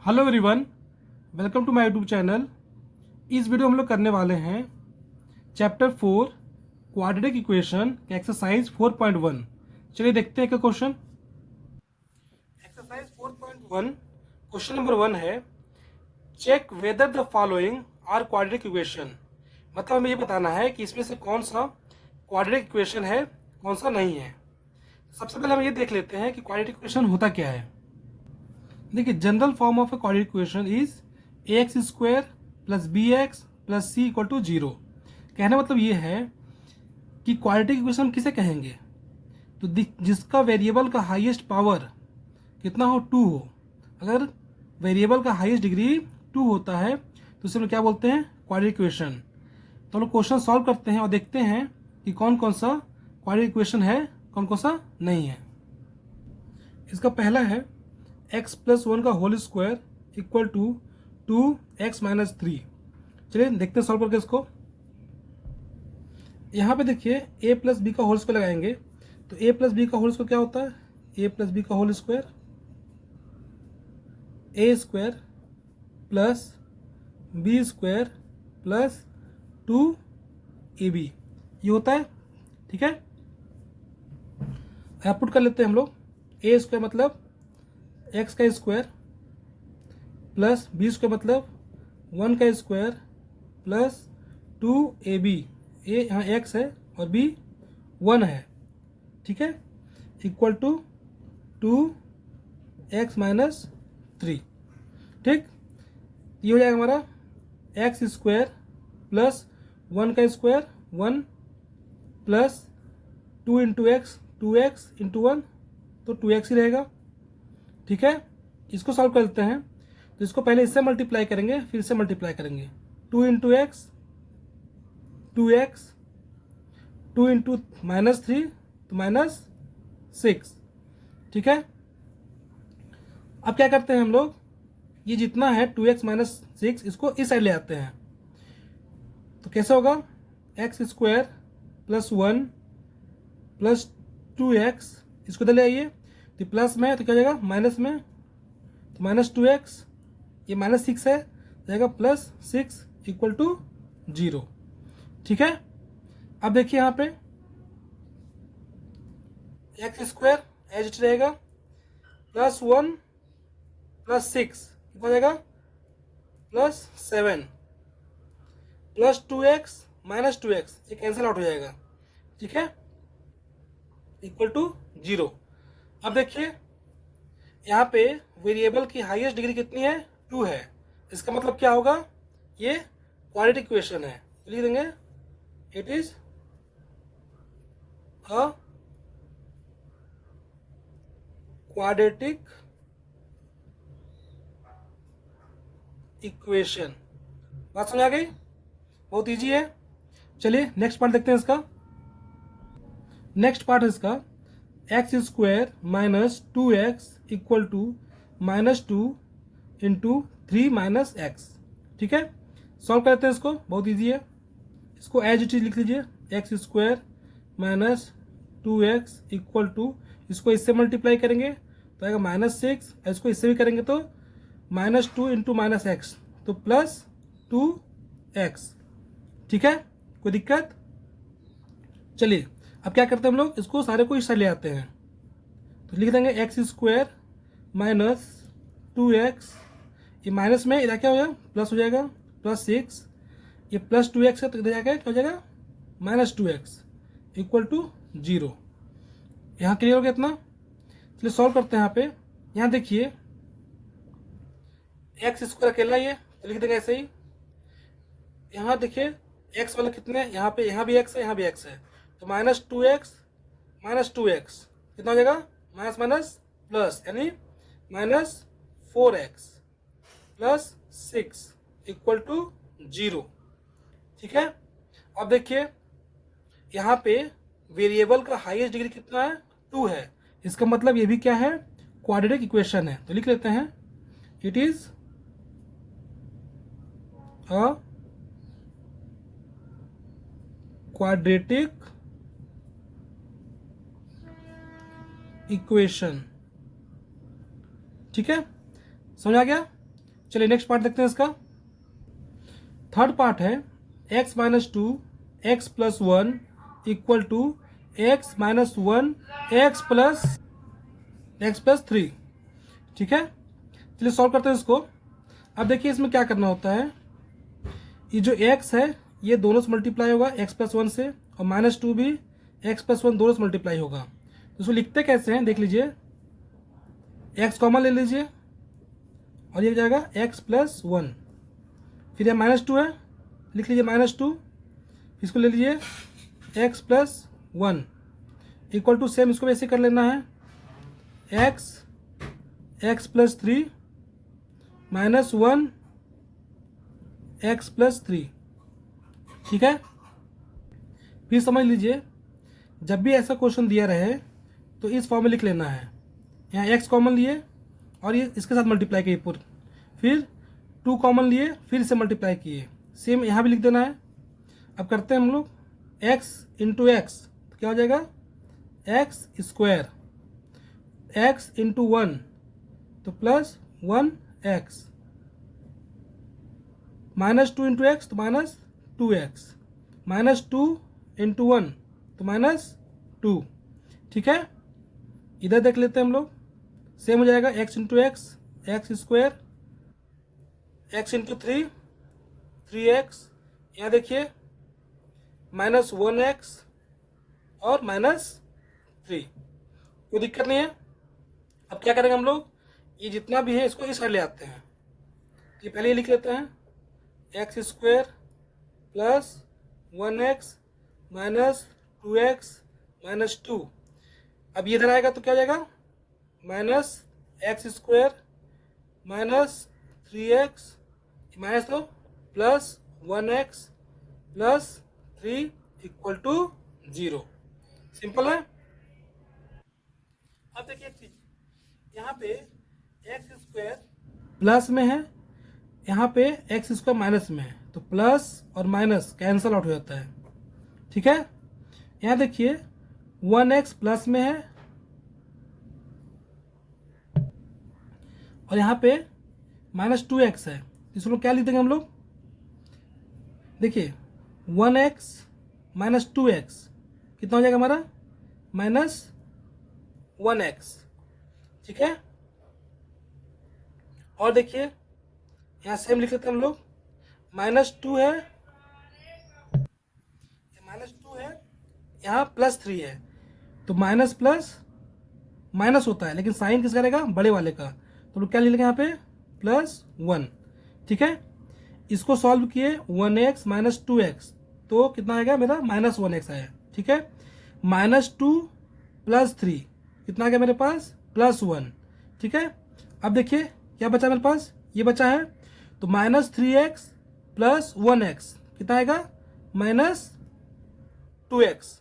Hello everyone, welcome to my YouTube channel. इस video हम लोग करने वाले हैं चैप्टर 4 क्वाड्रेटिक इक्वेशन एक्सरसाइज 4.1। चलिए देखते हैं क्या क्वेश्चन। एक्सरसाइज 4.1 क्वेश्चन नंबर 1 है, check whether the following are quadratic equation. मतलब हमें ये बताना है कि इसमें से कौन सा क्वाड्रेटिक इक्वेशन है, कौन सा नहीं है। सबसे पहले हम ये देख लेते हैं कि क्वाड्रेटिक इक्वेशन होता क्या है। देखिए, general form of a quadratic equation is ax square plus bx plus c equal to 0। कहने मतलब ये है कि क्वाड्रेटिक इक्वेशन हम किसे कहेंगे, तो जिसका वेरिएबल का हाईएस्ट पावर कितना हो, 2 हो। अगर वेरिएबल का हाईएस्ट डिग्री 2 होता है तो उसे हम लोग क्या बोलते हैं, क्वाड्रेटिक इक्वेशन। तो हम लोग क्वेश्चन सॉल्व करते हैं और देखते हैं कि कौन कौन सा क्वाड्रेटिक इक्वेशन है, कौन कौन सा नहीं है। इसका पहला है x प्लस 1 का whole square equal to 2x minus 3। चलिए देखते हैं सॉल्व करके इसको। यहाँ पे देखिए a प्लस बी का होल स्क्वायर लगाएंगे तो a प्लस बी का होल स्क्वायर क्या होता है, a प्लस बी का whole square a square plus B square plus 2ab ये होता है। ठीक है, पुट कर लेते हैं हम लोग। a स्क्वायर मतलब x का स्क्वायर प्लस बी स्क्वायर मतलब 1 का स्क्वायर प्लस 2ab, ए यहाँ x है और b 1 है। ठीक है, इक्वल टू 2x माइनस 3। ठीक, ये हो जाएगा हमारा x स्क्वायर प्लस 1 का square 1 plus 2 into x 2x into 1 तो 2x ही रहेगा। ठीक है, इसको सॉल्व करते हैं तो इसको पहले इससे मल्टीप्लाई करेंगे फिर इससे मल्टीप्लाई करेंगे। 2 into x 2x 2 into minus 3 तो माइनस 6। ठीक है, अब क्या करते हैं हम लोग, ये जितना है 2x माइनस 6 इसको इस साइड ले आते हैं तो कैसे होगा, x square plus 1 plus 2x इसको इधर ले आइए तो प्लस में है तो क्या हो जाएगा माइनस में, तो माइनस 2x ये माइनस 6 है जाएगा प्लस 6 इक्वल टू 0। ठीक है, अब देखिए यहाँ पे एक्स स्क्वायर एज इट रहेगा प्लस 1 प्लस 6 कितना हो जाएगा plus 7 plus 2x minus 2x ये कैंसिल आउट हो जाएगा। ठीक है, इक्वल टू 0। अब देखिए यहाँ पे वेरिएबल की हाईएस्ट डिग्री कितनी है, 2 है। इसका मतलब क्या होगा, ये क्वाड्रेटिक इक्वेशन है। लिख देंगे it is a quadratic equation. बात समझ आ गई, बहुत इजी है। चलिए नेक्स्ट पार्ट देखते हैं इसका। नेक्स्ट पार्ट है इसका X square minus 2x equal to minus 2 into 3 minus X. ठीक है, सॉल्व करते हैं इसको, बहुत इजी है। इसको एज इट इज लिख लीजिए, X square minus 2x equal to, इसको इससे मल्टीप्लाई करेंगे तो आएगा माइनस 6, इसको इससे भी करेंगे तो माइनस 2 इंटू माइनस एक्स तो प्लस 2x। ठीक है, कोई दिक्कत। चलिए अब क्या करते हैं हम लोग, इसको सारे को इस साइड ले आते हैं तो लिख देंगे एक्स स्क्वायर माइनस 2x, ये माइनस में इधर क्या हो जाएगा प्लस हो जाएगा प्लस 6, ये प्लस 2x है तो इधर जाकर क्या हो जाएगा माइनस 2x इक्वल टू 0। यहाँ क्लियर हो गया इतना। चलिए सॉल्व करते हैं। यहाँ पे यहाँ देखिए एक्स स्क्वायर अकेला ये तो लिख देंगे ऐसे ही। यहाँ देखिए एक्स वाला कितने, यहाँ पे यहाँ भी एक्स है यहाँ भी एक्स है तो माइनस 2x माइनस 2x कितना हो जाएगा माइनस माइनस प्लस यानी minus 4x plus 6 equal to 0। ठीक है, अब देखिए यहाँ पे वेरिएबल का हाईएस्ट डिग्री कितना है, 2 है। इसका मतलब ये भी क्या है, क्वाड्रेटिक इक्वेशन है। तो लिख लेते हैं it is a quadratic equation. ठीक है, समझ आ गया। चलिए नेक्स्ट पार्ट देखते हैं इसका। थर्ड पार्ट है x minus two x plus one equal to x minus one x plus three. ठीक है, चलिए सॉल्व करते हैं इसको। अब देखिए इसमें क्या करना होता है, ये जो x है ये दोनों से मल्टीप्लाई होगा x प्लस वन से, और माइनस टू भी x प्लस वन दोनों से मल्टीप्लाई होगा। तो इसको लिखते कैसे हैं देख लीजिए, x कॉमन ले लीजिए और ये हो जाएगा x प्लस वन, फिर ये माइनस टू है, लिख लीजिए माइनस टू, इसको ले लीजिए x plus one equal to same इसको वैसे कर लेना है x plus three minus one x plus three. ठीक है, फिर समझ लीजिए जब भी ऐसा क्वेश्चन दिया रहे तो इस फॉर्म में लिख लेना है, यहाँ x कॉमन लिए और ये इसके साथ मल्टीप्लाई किए पूरे, फिर 2 कॉमन लिए फिर इसे मल्टीप्लाई किए, सेम यहाँ भी लिख देना है। अब करते हैं हम लोग x इंटू एक्स, तो क्या हो जाएगा x square, x into one तो plus one x, minus two into x तो minus two x, minus two into one तो माइनस टू। ठीक है, इधर देख लेते हैं हम लोग, सेम हो जाएगा x into x x square, x into three three x, यहाँ देखिए माइनस वन एक्स और माइनस थ्री, कोई दिक्कत नहीं है। अब क्या करेंगे हम लोग, ये जितना भी है इसको इस साइड ले आते हैं, ये पहले ये लिख लेते हैं x square plus one x minus two x minus two. अब ये इधर आएगा तो क्या हो जाएगा minus x square minus three x minus तो plus one x plus three equal to zero. Simple है। अब देखिए एक चीज, यहाँ पे एक्स स्क्वायर प्लस में है, यहाँ पे एक्स स्क्वायर माइनस में है, तो प्लस और माइनस कैंसल आउट हो जाता है। ठीक है, यहाँ देखिए वन एक्स प्लस में है और यहाँ पे माइनस टू एक्स है, इसको क्या लिख देंगे हम लोग, देखिए one x minus two x कितना हो जाएगा हमारा माइनस वन एक्स। ठीक है, और देखिए यहाँ सेम लिख लेते हैं हम लोग, माइनस टू है, माइनस टू है, यहाँ प्लस थ्री है, तो माइनस प्लस माइनस होता है लेकिन साइन किसका रहेगा बड़े वाले का, तो लोग क्या लिख लेंगे यहाँ पे प्लस वन। ठीक है, इसको सॉल्व किए one x minus two x तो कितना आएगा मेरा माइनस वन एक्स आया। ठीक है, माइनस टू प्लस थ्री कितना आ गया मेरे पास प्लस वन। ठीक है, अब देखिए क्या बचा मेरे पास, ये बचा है, तो minus three x plus one x कितना आएगा माइनस टू एक्स।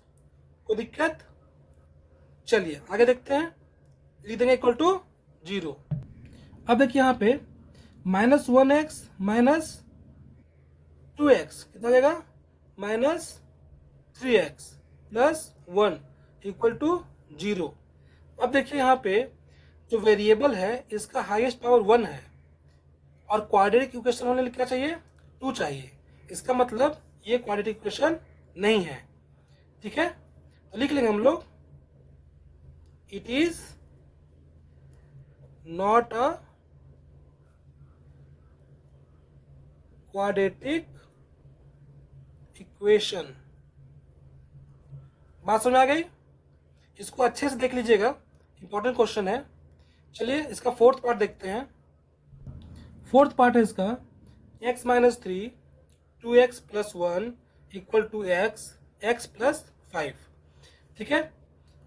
कोई दिक्कत, चलिए आगे देखते हैं, लिख देंगे इक्वल टू जीरो। अब देखिए यहाँ पे minus one x minus two x कितना जाएगा minus three x plus one equal to zero. अब देखिए यहाँ पे जो वेरिएबल है इसका हाईएस्ट पावर वन है और क्वाड्रेटिक इक्वेशन होने लिए क्या चाहिए टू चाहिए, इसका मतलब ये क्वाड्रेटिक इक्वेशन नहीं है। ठीक है, तो लिख लेंगे हम लोग it is not a quadratic equation. बात समझ आ गई, इसको अच्छे से देख लीजिएगा, इंपॉर्टेंट क्वेश्चन है। चलिए इसका फोर्थ पार्ट देखते हैं। फोर्थ पार्ट है इसका x minus three two x plus one equal to x x plus five. ठीक है,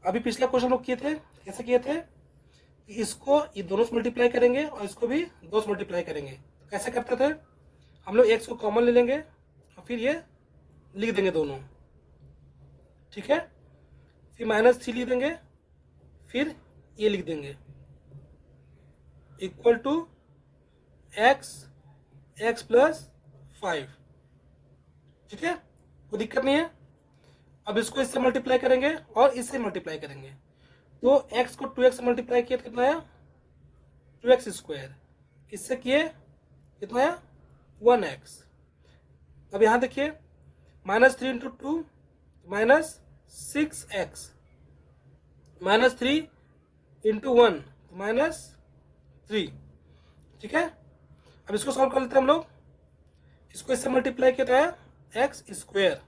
अभी पिछला क्वेश्चन लोग किए थे, कैसे किए थे, इसको ये दोनों से मल्टीप्लाई करेंगे और इसको भी दो से मल्टीप्लाई करेंगे। तो कैसे करते थे हम लोग, x को कॉमन ले लेंगे और फिर ये लिख देंगे दोनों। ठीक है, फिर माइनस थ्री लिख देंगे, फिर ये लिख देंगे equal to x x plus five. ठीक है, कोई दिक्कत नहीं है। अब इसको इससे मल्टीप्लाई करेंगे और इससे मल्टीप्लाई करेंगे, तो x को टू एक्स से मल्टीप्लाई किया तो कितना आया टू एक्स स्क्वायर, इससे किए कितना आया 1x। अब यहाँ देखिए -3 इंटू 2 -6x, -3 इंटू 1 -3। ठीक है, अब इसको सॉल्व कर लेते हैं हम लोग। इसको इससे मल्टीप्लाई किया तो आया एक्स स्क्वायर।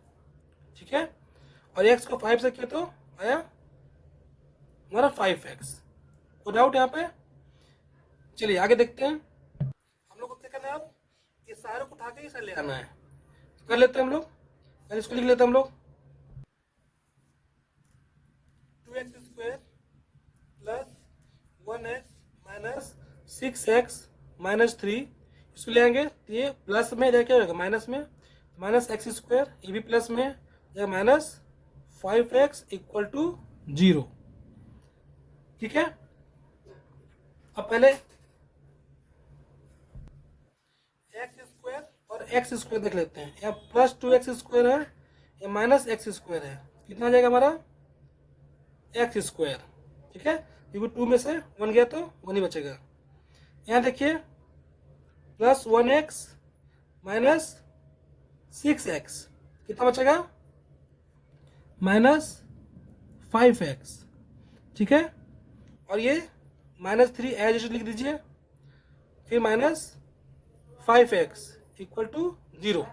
ठीक है, और x को 5 से किया तो आया हमारा 5x। कोई डाउट यहाँ पे? चलिए आगे देखते हैं। हम लोग को क्या करना है, अब ये सारे को उठा के इसे ले आना है। तो कर लेते हैं हम लोग, पहले इसको लिख लेते हैं हम लोग 2x square plus 1x minus 6x minus 3। इसको ले आएंगे तो ये प्लस में इधर क्या होगा माइनस में, माइनस एक्स स्क्वायर, ये भी प्लस में या माइनस 5x इक्वल टू 0। ठीक है, अब पहले एक्स स्क्वायर और एक्स स्क्वायर देख लेते हैं। यहाँ प्लस 2x स्क्वायर है या माइनस एक्स स्क्वायर है, कितना आ जाएगा हमारा एक्स स्क्वायर। ठीक है, क्योंकि 2 में से 1 गया तो 1 ही बचेगा। यहाँ देखिए प्लस 1x माइनस 6x, कितना बचेगा माइनस 5x। ठीक है, और ये -3 एज लिख दीजिए, फिर माइनस 5x इक्वल टू 0।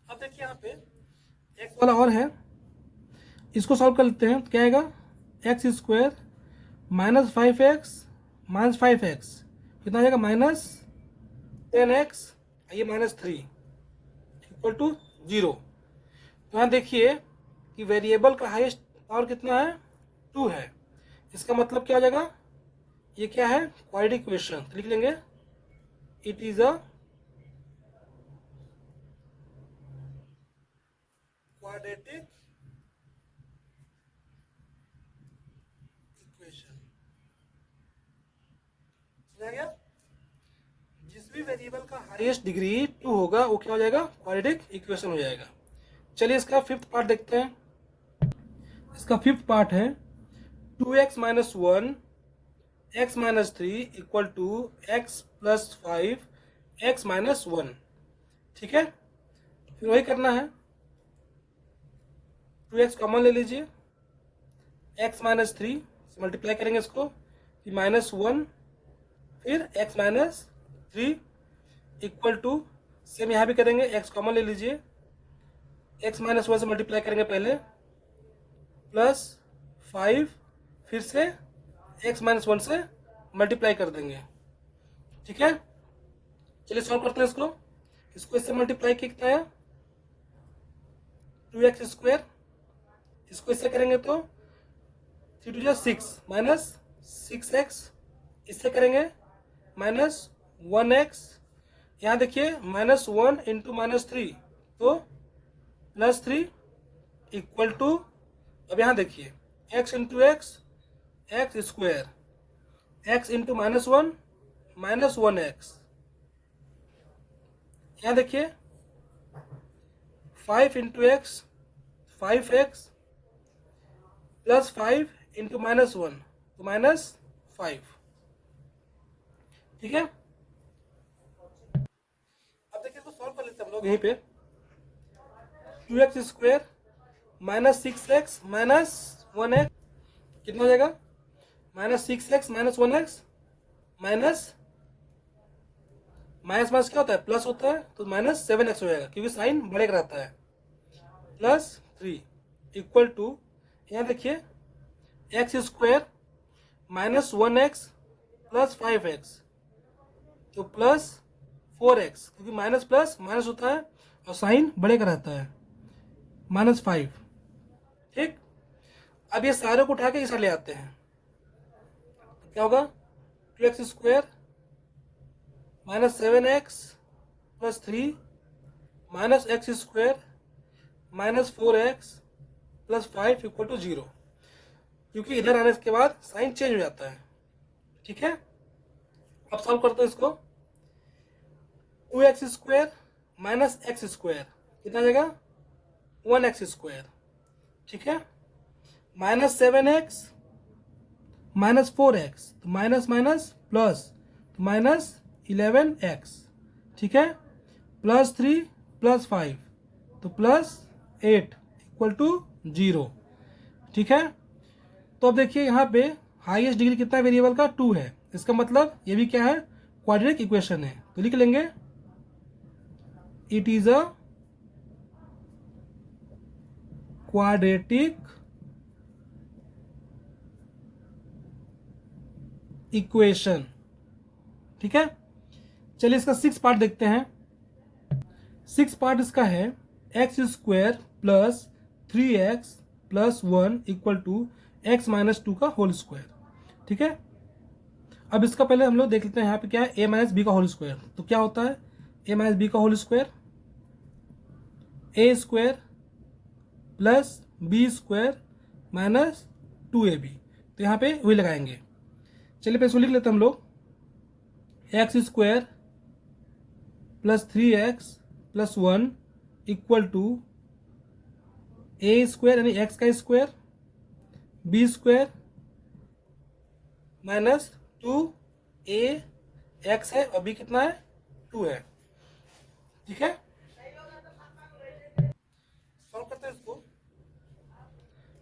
अब देखिए यहाँ पे x वाला और है, इसको सॉल्व कर लेते हैं। तो क्या आएगा x square minus 5x minus 5x, कितना आ जाएगा माइनस 10x, ये -3 इक्वल टू 0। तो यहाँ देखिए कि वेरिएबल का हाईएस्ट पावर कितना है 2 है। इसका मतलब क्या आ जाएगा, ये क्या है क्वाड्रेटिक इक्वेशन। तो लिख लेंगे it is a quadratic equation. समझा गया, जिस भी वेरिएबल का हाईएस्ट डिग्री 2 होगा वो क्या हो जाएगा क्वाड्रेटिक इक्वेशन हो जाएगा। चलिए इसका फिफ्थ पार्ट देखते हैं। इसका फिफ्थ पार्ट है 2x minus 1 x minus 3 equal to x plus 5 x minus 1। ठीक है, फिर वही करना है, 2x कॉमन ले लीजिए, x माइनस 3 से मल्टीप्लाई करेंगे इसको, फिर -1 फिर x minus 3 equal to, same यहाँ भी करेंगे, x कॉमन ले लीजिए, x माइनस 1 से मल्टीप्लाई करेंगे पहले, प्लस 5 फिर से x माइनस 1 से मल्टीप्लाई कर देंगे। ठीक है, चलिए सॉल्व करते हैं इसको। इसको इससे मल्टीप्लाई कितना है 2x स्क्वायर, इसको इससे करेंगे तो 3 2 6 माइनस 6x, इससे करेंगे -1x। यहाँ देखिए -1 इंटू -3 तो +3 इक्वल टू, अब यहाँ देखिए x into x x square, x into -1 -1x। यहाँ देखिए 5 into x 5x plus 5 into -1 तो -5। ठीक है, अब देखिए इसको सॉल्व कर लेते हैं हम लोग। यहीं पे 2x square minus 6x minus 1x, कितना हो जाएगा -6x minus 1x, minus minus क्या होता है प्लस होता है, तो -7x हो जाएगा क्योंकि साइन बड़े का रहता है, +3 इक्वल टू, यहाँ देखिए x square -1x plus 5x तो +4x, क्योंकि माइनस प्लस माइनस होता है और साइन बड़े का रहता है, -5। ठीक, अब ये सारे को उठा के इसे ले आते हैं, तो क्या होगा 2x square -7x plus 3 minus x square -4x plus 5 equal to 0, क्योंकि इधर आने के बाद साइन चेंज हो जाता है। ठीक है, अब सॉल्व करते हैं इसको। 2x square minus x square कितना जाएगा 1x स्क्वायर। ठीक है, -7x माइनस 4x तो माइनस माइनस प्लस, तो माइनस 11x, ठीक है, +3 +5 तो +8 इक्वल टू 0, ठीक है। तो अब देखिए यहाँ पे हाईएस्ट डिग्री कितना है वेरिएबल का, 2 है। इसका मतलब ये भी क्या है, क्वाड्रेटिक इक्वेशन है। तो लिख लेंगे it is a quadratic equation, ठीक है। चलिए इसका 6 पार्ट देखते हैं। 6 पार्ट इसका है x² plus 3x plus 1 equal to x minus 2 का होल स्क्वायर, ठीक है। अब इसका पहले हम लोग देख लेते हैं यहाँ पे क्या है, a माइनस बी का होल स्क्वायर। तो क्या होता है a माइनस बी का whole square, a² plus b² minus 2ab। तो यहाँ पे वही लगाएंगे। चलिए पे इसको लिख लेते हैं हम लोग, x² plus 3x plus 1 equal to a² यानी x का square, b² minus 2a, x है और b कितना है, 2 है, ठीक है। सॉल्व करते हैं इसको,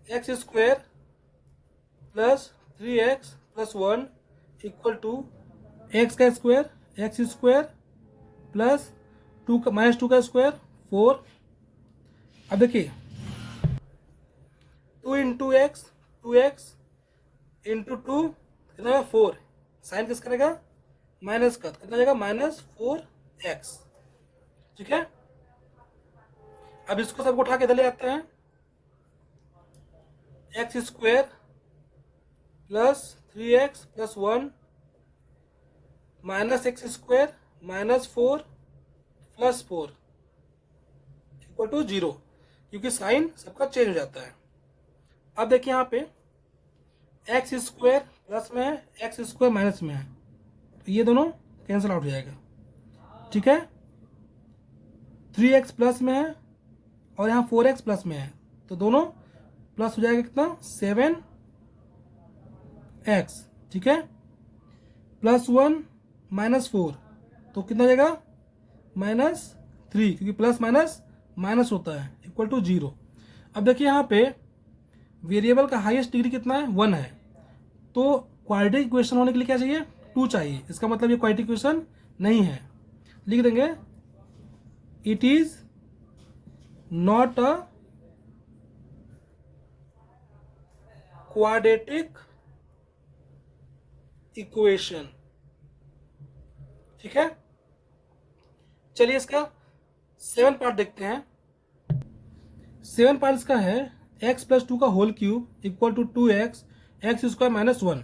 x² plus 3x plus 1 equal to x का स्क्वायर, x² प्लस 2 का माइनस 2 का स्क्वायर 4। अब देखिए 2 इंटू एक्स, 2x इंटू 2 कितना है 4, साइन किस करेगा माइनस का, कितना जाएगा -4x, ठीक है। अब इसको सबको उठा के इधर ले आते हैं, x² plus 3x plus 1 minus x² minus 4 plus 4 equal to 0, क्योंकि साइन सबका चेंज हो जाता है। अब देखिए यहाँ पे x² प्लस में है, x² माइनस में है, तो ये दोनों कैंसिल आउट हो जाएगा, ठीक है। 3x प्लस में है और यहाँ 4x प्लस में है, तो दोनों प्लस हो जाएगा कितना 7x, ठीक है। +1 माइनस 4 तो कितना हो जाएगा -3, क्योंकि प्लस माइनस माइनस होता है, इक्वल टू 0। अब देखिए यहाँ पे वेरिएबल का हाईएस्ट डिग्री कितना है 1 है, तो क्वाड्रेटिक इक्वेशन होने के लिए क्या चाहिए 2 चाहिए। इसका मतलब ये क्वाड्रेटिक इक्वेशन नहीं है, लिख देंगे it is not a quadratic equation, ठीक है। चलिए इसका 7 पार्ट देखते हैं। 7 पार्ट इसका है x प्लस 2 का whole cube equal to 2x x² minus 1।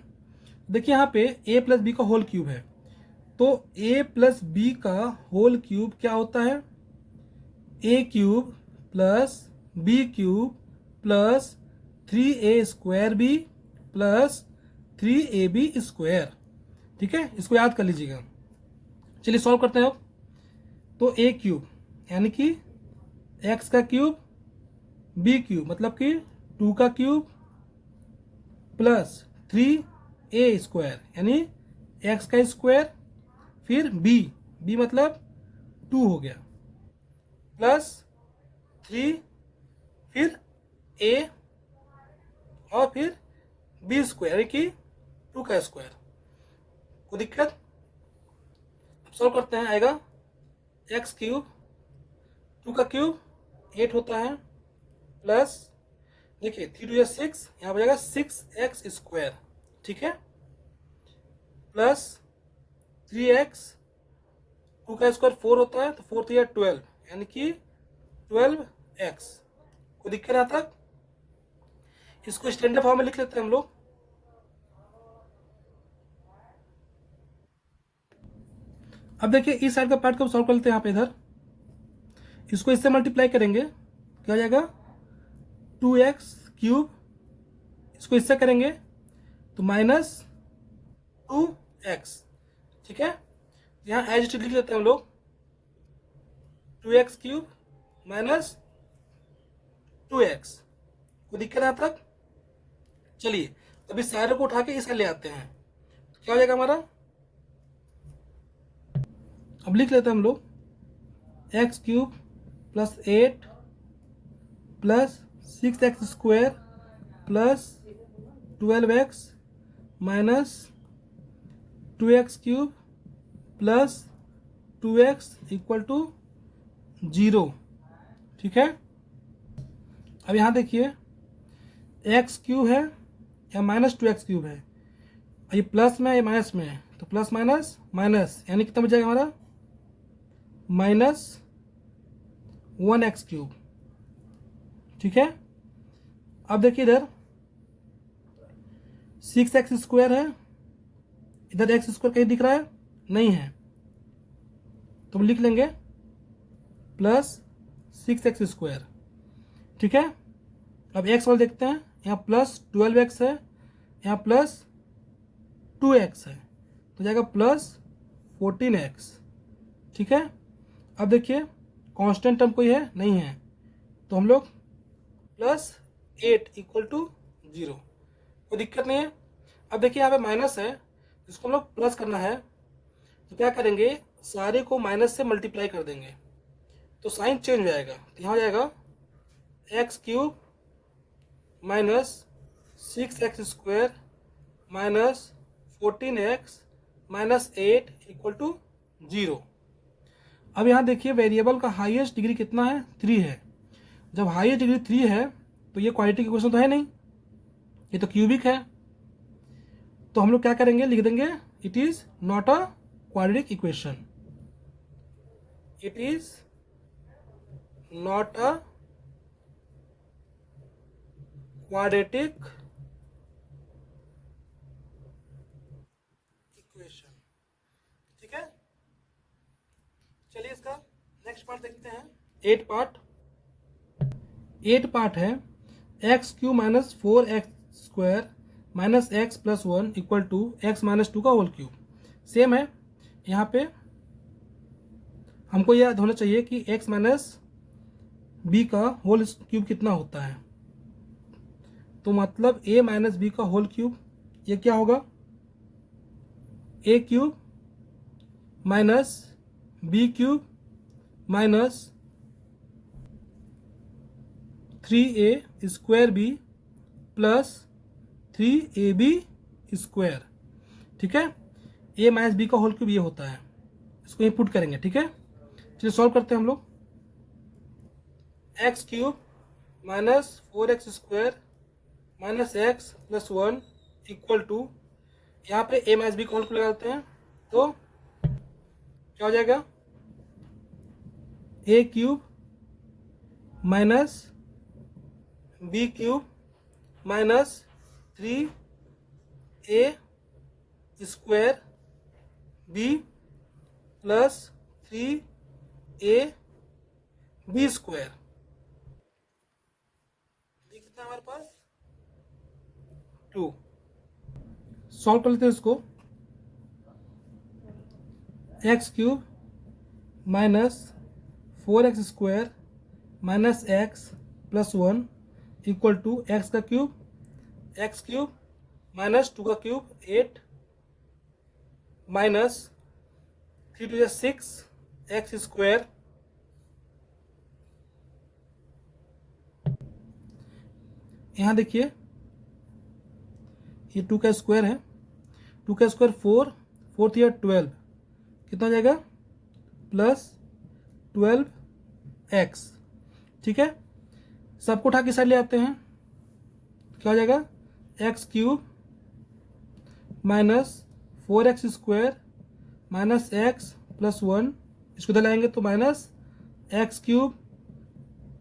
देखिए यहाँ पे a प्लस बी का होल क्यूब है, तो a प्लस बी का होल क्यूब क्या होता है, a³ plus b³ plus 3a² b plus 3ab², ठीक है। इसको याद कर लीजिएगा। चलिए सॉल्व करते हैं अब। तो a³ यानी कि x का क्यूब, b³ मतलब कि 2 का क्यूब प्लस 3a² यानी x का स्क्वायर, फिर b मतलब 2 हो गया, प्लस 3 फिर a और फिर b² यानी कि 2 का स्क्वायर। कोई दिक्कत, सॉल्व करते हैं, आएगा x³ 2 का क्यूब 8 होता है, प्लस देखिए 3 2 6, यहाँ पर जाएगा 6x², ठीक है, प्लस 3x 2 का स्क्वायर 4 होता है, तो 4 3 12 यानी कि 12x। कोई दिक्कत यहाँ तक, इसको स्टैंडर्ड फॉर्म में लिख लेते हैं हम लोग। अब देखिए इस साइड का पार्ट को सॉल्व कर लेते हैं। यहाँ पे इधर इसको इससे मल्टीप्लाई करेंगे, क्या हो जाएगा 2x³, इसको इससे करेंगे तो -2x, ठीक है। यहाँ एज इट इज लिख लेते हैं हम लोग 2x³ माइनस 2x। कोई दिक्कत यहाँ तक, चलिए अब इस सारे को उठा के इस साइड ले आते हैं, तो क्या हो जाएगा हमारा अब लिख लेते हैं हम लोग x cube plus 8 plus 6x² plus 12x minus 2x³ plus 2x equal to 0। ठीक है, अब यहाँ देखिए x³ है या माइनस 2x³ है, ये प्लस में है या माइनस में है, तो प्लस माइनस माइनस यानी कितना बच जाएगा हमारा माइनस 1x³। ठीक है, अब देखिए इधर 6x² है, इधर x² कहीं दिख रहा है नहीं है, तो हम लिख लेंगे प्लस 6x²। ठीक है, अब x वाले देखते हैं, यहाँ प्लस 12x है, यहाँ प्लस 2x है, तो जाएगा प्लस 14x। ठीक है, अब देखिए कांस्टेंट टर्म कोई है नहीं है, तो हम लोग प्लस 8 इक्वल टू 0, कोई दिक्कत नहीं है। अब देखिए यहाँ पे माइनस है, इसको हम लोग प्लस करना है, तो क्या करेंगे सारे को माइनस से मल्टीप्लाई कर देंगे, तो साइन चेंज हो जाएगा, तो यहाँ हो जाएगा x³ minus 6x² minus 14x minus 8 equal to 0। अब यहाँ देखिए वेरिएबल का हाईएस्ट डिग्री कितना है 3 है, जब हाईएस्ट डिग्री 3 है तो ये क्वाड्रेटिक इक्वेशन तो है नहीं, ये तो क्यूबिक है, तो हम लोग क्या करेंगे लिख देंगे it is not a quadratic equation, it is not a quadratic equation. ठीक है, चलिए इसका नेक्स्ट पार्ट देखते हैं। 8 पार्ट है x³ minus 4x² minus x plus 1 equal to x minus 2 का होल क्यूब। सेम है, यहाँ पे हमको याद होना चाहिए कि x माइनस बी का होल क्यूब कितना होता है, तो मतलब a माइनस बी का होल क्यूब, ये क्या होगा a³ minus b³ minus 3a² plus 3ab²। ठीक है, a माइनस बी का होल क्यूब ये होता है, इसको पुट करेंगे। ठीक है, चलिए सॉल्व करते हैं हम लोग। x³ minus 4x² minus x plus 1 equal to, यहाँ पे a माइनस बी का होल क्यूब लगाते हैं, तो क्या हो जाएगा a³ minus b³ minus 3a² b plus 3ab²। कितना हमारे पास 2। सॉल्व कर लेते हैं इसको। x³ minus 4x² minus x plus 1 equal to x का क्यूब, x³ माइनस 2 का क्यूब 8 माइनस 3 to 6 x²। यहाँ देखिए ये 2 का स्क्वायर है, 2 का स्क्वायर 4, 4 3 12, कितना हो जाएगा प्लस 12x। ठीक है, सबको उठा के साइड ले आते हैं, क्या हो जाएगा x³ minus 4x² minus x plus 1, इसको इधर लाएंगे तो minus x³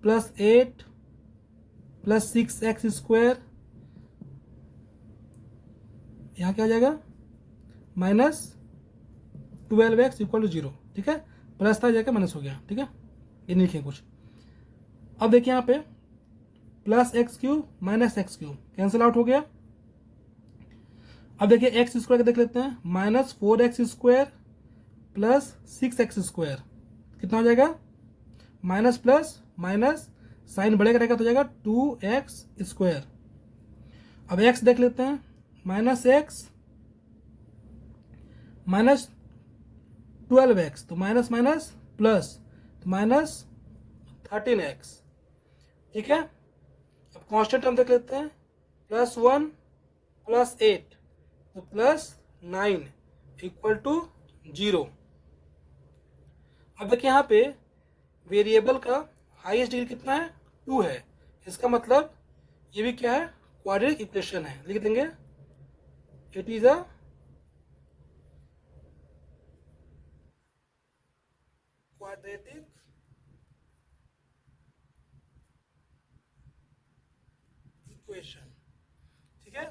plus 8 plus 6x², यहाँ क्या हो जाएगा माइनस 12x इक्वल टू 0। ठीक है, प्लस था जाकर माइनस हो गया। ठीक है, ये नहीं लिखे कुछ। अब देखिए यहाँ पे plus x³ minus x³ cancel out हो गया। अब देखिए x² देख लेते हैं, माइनस 4x² प्लस 6x², कितना हो जाएगा माइनस प्लस माइनस साइन बढ़ेगा रहेगा तो हो जाएगा 2x²। अब x देख लेते हैं, माइनस x माइनस 12x, तो माइनस माइनस प्लस, तो माइनस 13x। ठीक है, अब कांस्टेंट हम देख लेते हैं, +1 + 8 तो +9 इक्वल टू 0। अब देखिए यहाँ पे वेरिएबल का हाईएस्ट डिग्री कितना है, 2 है। इसका मतलब ये भी क्या है, क्वाड्रेटिक इक्वेशन है। लिख देंगे it is a quadratic equation. ठीक है,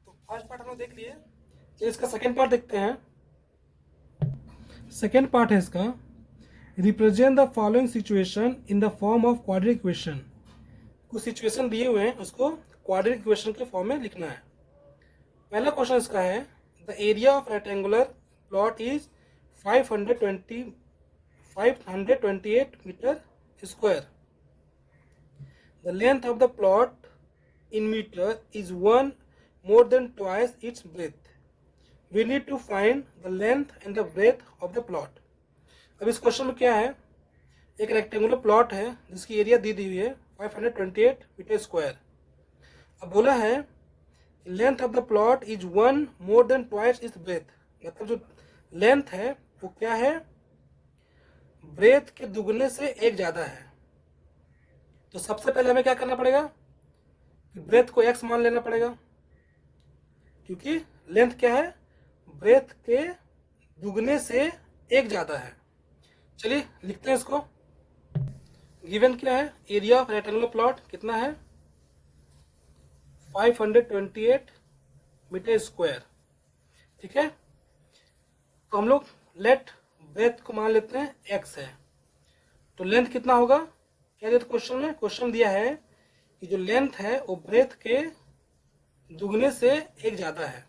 तो फर्स्ट पार्ट हम लोग देख लिए, तो इसका सेकेंड पार्ट देखते हैं। सेकेंड पार्ट है इसका, represent the following situation in the form of quadratic equation. कुछ सिचुएशन दिए हुए हैं, उसको क्वाड्रेटिक इक्वेशन के फॉर्म में लिखना है। पहला क्वेश्चन इसका है, the area of rectangular plot is 528 metre square. The length of the plot in metre is 1 more than twice its breadth. We need to find the length and the breadth of the plot. अब इस question में क्या है, एक rectangular plot है जिसकी area दी हुई है 528 मीटर स्क्वायर। अब बोला है length of the plot is 1 more than twice its breadth, मतलब जो लेंथ है वो क्या है, ब्रेथ के दुगने से एक ज़्यादा है। तो सबसे पहले हमें क्या करना पड़ेगा, ब्रेथ को x मान लेना पड़ेगा, क्योंकि लेंथ क्या है, ब्रेथ के दुगने से एक ज़्यादा है। चलिए लिखते हैं इसको। गिवन क्या है, एरिया ऑफ रेक्टेंगुलर प्लॉट कितना है, 528 मीटर स्क्वायर। ठीक है, तो हम लोग लेट ब्रेथ को मान लेते हैं x है, तो लेंथ कितना होगा, क्या दिया क्वेश्चन में, क्वेश्चन दिया है कि जो लेंथ है वो ब्रेथ के दुगने से एक ज़्यादा है।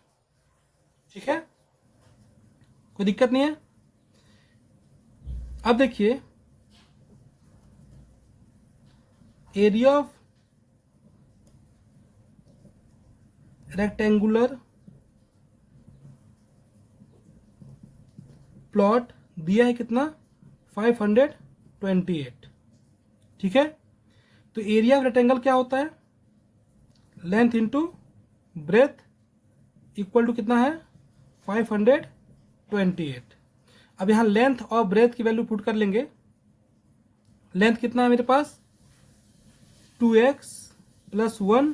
ठीक है, कोई दिक्कत नहीं है। अब देखिए एरिया ऑफ रेक्टेंगुलर प्लॉट दिया है कितना, 528। ठीक है, तो एरिया ऑफ रेक्टेंगल क्या होता है, length into breadth equal to कितना है, 528। अब यहाँ लेंथ और ब्रेथ की वैल्यू पुट कर लेंगे। लेंथ कितना है मेरे पास, 2x + 1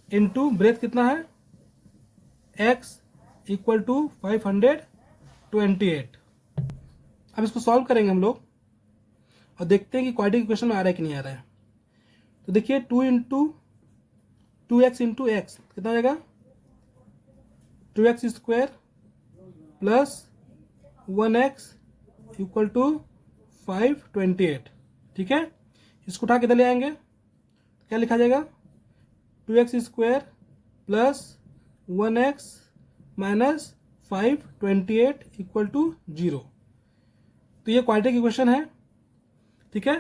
इंटू ब्रेथ कितना है, x इक्वल टू 528। अब इसको सॉल्व करेंगे हम लोग और देखते हैं कि क्वाड्रेटिक इक्वेशन में आ रहा है कि नहीं आ रहा है। तो देखिए 2x इंटू एक्स कितना हो जाएगा, 2x square plus 1x equal to 528। ठीक है, इसको उठा के इधर ले आएंगे, क्या लिखा जाएगा, 2x square plus 1x minus 528 equal to 0। तो ये क्वाड्रेटिक इक्वेशन है। ठीक है,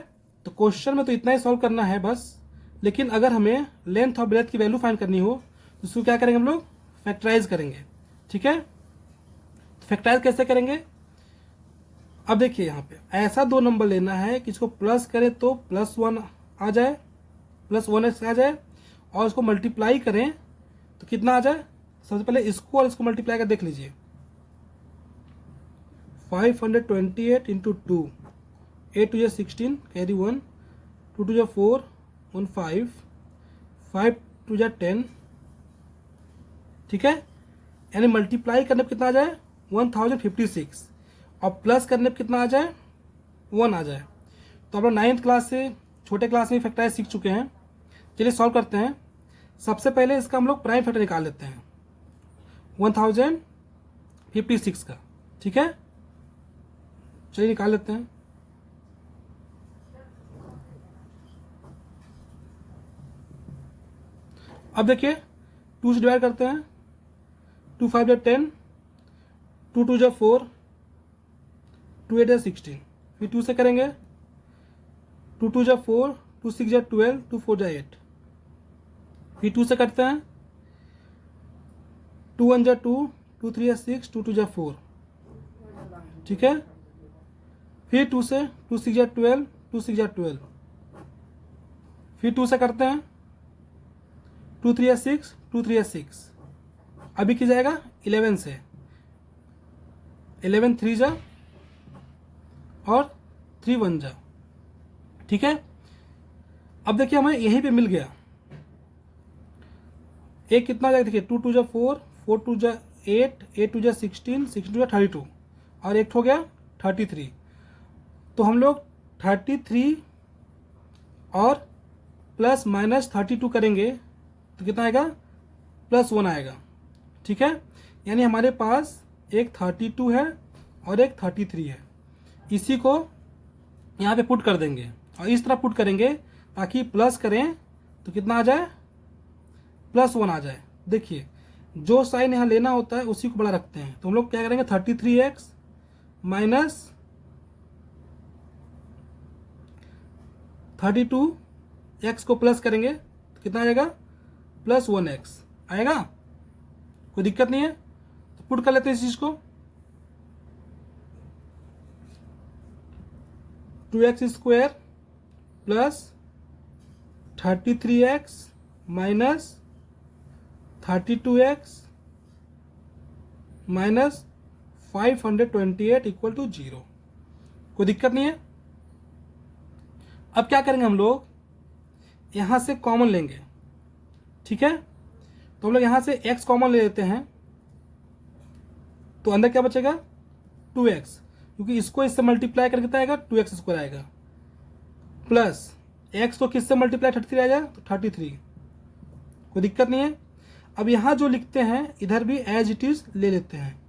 तो क्वेश्चन में तो इतना ही सॉल्व करना है बस, लेकिन अगर हमें लेंथ और ब्रेथ की वैल्यू फाइंड करनी हो तो उसको क्या करेंगे हम लोग, फैक्टराइज करेंगे। ठीक है, तो फैक्टराइज कैसे करेंगे, अब देखिए यहाँ पे ऐसा दो नंबर लेना है कि इसको प्लस करें तो +1 आ जाए, +1x आ जाए, और इसको मल्टीप्लाई करें तो कितना आ जाए। सबसे पहले इसको और इसको मल्टीप्लाई कर देख लीजिए, 528 इंटू 2, 8 2 16 कैरी 1, 2 2 4 1 5, 5 2 10। ठीक है, यानी मल्टीप्लाई करने पर कितना आ जाए, 1056, और प्लस करने पर कितना आ जाए, 1 आ जाए। तो आप लोग 9th क्लास से छोटे क्लास में फैक्टराइज सीख चुके हैं। चलिए सॉल्व करते हैं। सबसे पहले इसका हम लोग प्राइम फैक्टर निकाल लेते हैं 1056 का। ठीक है, चलिए निकाल लेते हैं। अब देखिए 2 से डिवाइड करते हैं, 2 5 या 10, 2 2 जा 4, 2 8 या 16, फिर 2 से करेंगे, 2 2 जा 4, 2 6 जा 12, 2 4 जा 8, फिर 2 से करते हैं, 2 1 जा 2, 2 3 या 6, 2 2 जा 4, ठीक है। फिर 2 से 2 6 जा 12, 2 6 जा 12, फिर 2 से करते हैं 2 3 या 6, 2 3 या 6। अभी की जाएगा 11 से, 11 3 जा और 3 1 जा, ठीक है। अब देखिए हमें यहीं पे मिल गया। एक कितना जाएगा देखिए, 2 2 जा 4, 4 2 जा 8, 8 2 जा 16, 6 2 जा 32 और एक हो गया 33। तो हम लोग 33 और प्लस माइनस 32 करेंगे तो कितना आएगा, +1 आएगा, ठीक है। यानी हमारे पास एक 32 है और एक 33 है। इसी को यहाँ पे पुट कर देंगे और इस तरह पुट करेंगे ताकि प्लस करें तो कितना आ जाए, +1 आ जाए। देखिए जो साइन यहाँ लेना होता है उसी को बड़ा रखते हैं। तो हम लोग क्या करेंगे, 33x माइनस 32x को प्लस करेंगे तो कितना आएगा, +1x आएगा। कोई दिक्कत नहीं है। तो पुट कर लेते हैं इस चीज को, 2x square plus 33x minus 32x minus 528 equal to 0। कोई दिक्कत नहीं है। अब क्या करेंगे, हम लोग यहां से कॉमन लेंगे, ठीक है। तो हम लोग यहां से x कॉमन ले लेते हैं तो अंदर क्या बचेगा, 2x, क्योंकि इसको इससे मल्टीप्लाई करके कितना आएगा, 2x स्क्वायर आएगा, प्लस x को किससे मल्टीप्लाई 33 आएगा तो 33। कोई दिक्कत नहीं है। अब यहां जो लिखते हैं इधर भी एज इट इज ले लेते हैं,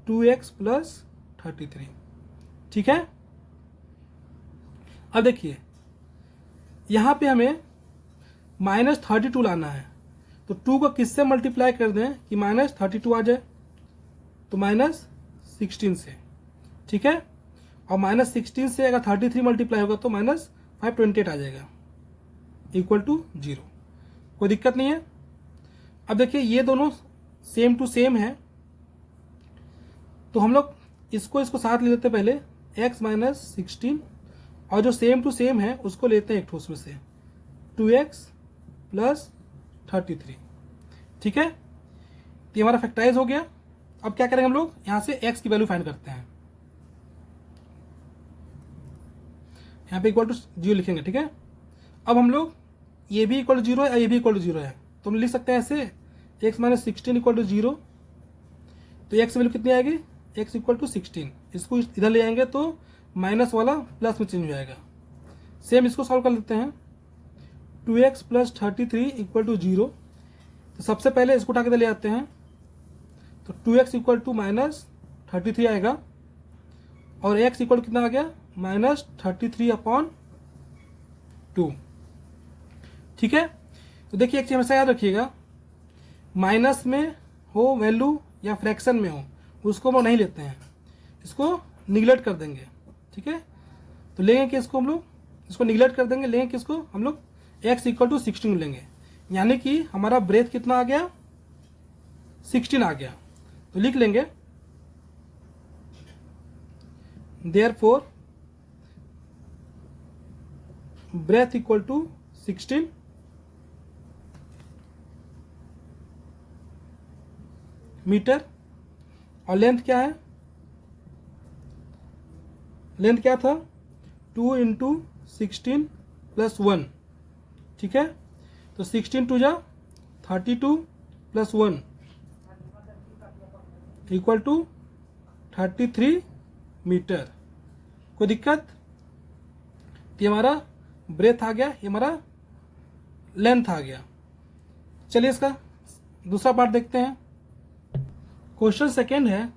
2x प्लस 33, ठीक है। अब देखिए यहां पे हमें -32 लाना है, तो 2 को किससे मल्टीप्लाई कर दें कि -32 आ जाए, तो -16 से, ठीक है। और -16 से अगर 33 मल्टीप्लाई होगा तो -528 आ जाएगा इक्वल टू 0। कोई दिक्कत नहीं है। अब देखिए ये दोनों सेम टू सेम है तो हम लोग इसको साथ ले लेते हैं पहले, x माइनस 16 और जो सेम टू सेम है उसको लेते हैं एक ठोस में से, 2x प्लस 33, ठीक है। तो ये हमारा फैक्टराइज हो गया। अब क्या करेंगे हम लोग, यहां से x की वैल्यू फाइंड करते हैं। यहाँ पे इक्वल टू 0 लिखेंगे, ठीक है। अब हम लोग ये भी इक्वल टू 0 है और ये भी इक्वल टू 0 है तो हम लिख सकते हैं ऐसे, x माइनस 16 इक्वल टू 0। तो x वैल्यू कितनी आएगी, x इक्वल टू 16। इसको इधर ले आएंगे तो माइनस वाला प्लस में चेंज हो जाएगा। सेम इसको सॉल्व कर लेते हैं, 2x प्लस 33 इक्वल टू 0। तो सबसे पहले इसको उठा के ले आते हैं तो 2x इक्वल टू -33 आएगा और x इक्वल टू कितना आ गया, -33/2, ठीक है। तो देखिए एक चीज हमेशा याद रखिएगा, माइनस में हो वैल्यू या फ्रैक्शन में हो उसको हम नहीं लेते हैं, इसको निगलेक्ट कर देंगे, ठीक है। तो लेंगे कि इसको हम लोग इसको निगलेक्ट कर देंगे, लेंगे कि इसको हम लोग x इक्वल टू 16 लेंगे, यानी कि हमारा ब्रेथ कितना आ गया, 16 आ गया। तो लिख लेंगे therefore breadth equal to 16 metre और लेंथ क्या है, लेंथ क्या था, 2 × 16 + 1, ठीक है। तो 16 2 जा 32 + 1 इक्वल टू 33 मीटर। कोई दिक्कत, ये हमारा ब्रेथ आ गया, ये हमारा लेंथ आ गया। चलिए इसका दूसरा पार्ट देखते हैं। क्वेश्चन सेकेंड है,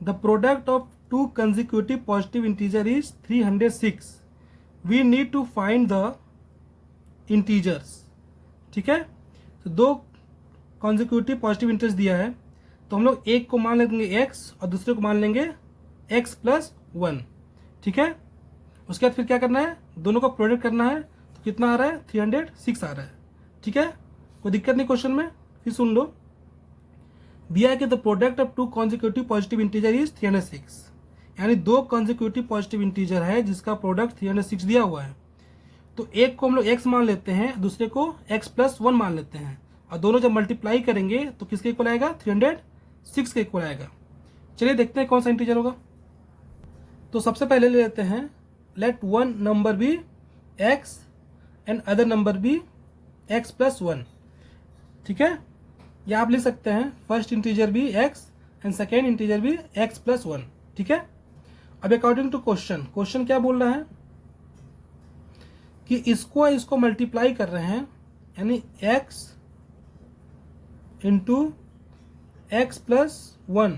the product of 2 consecutive positive integer is 306। We need to find the integers, ठीक है। तो 2 consecutive पॉजिटिव इंटीजर्स दिया है तो हम लोग एक को मान लेंगे x और दूसरे को मान लेंगे x + 1, ठीक है। उसके बाद फिर क्या करना है, दोनों का प्रोडक्ट करना है। तो कितना आ रहा है, 306 आ रहा है, ठीक है। कोई दिक्कत नहीं क्वेश्चन में। फिर सुन लो, दिया है कि the product of 2 consecutive positive integer is 306, यानी दो कंसेक्यूटिव पॉजिटिव इंटीजर है जिसका प्रोडक्ट 306 दिया हुआ है। तो एक को हम लोग x मान लेते हैं, दूसरे को x+1 मान लेते हैं, और दोनों जब मल्टीप्लाई करेंगे तो किसके इक्वल आएगा? 306 के इक्वल आएगा। चलिए देखते हैं कौन सा इंटीजर होगा। तो सबसे पहले ले लेते हैं, let one number be x and other number be x+1। ठीक है, या आप लिख सकते हैं फर्स्ट इंटीजर भी x एंड सेकेंड इंटीजर भी x+1। ठीक है, अब अकॉर्डिंग टू क्वेश्चन क्या बोल रहा है कि इसको मल्टीप्लाई कर रहे हैं, यानी x इंटू x+1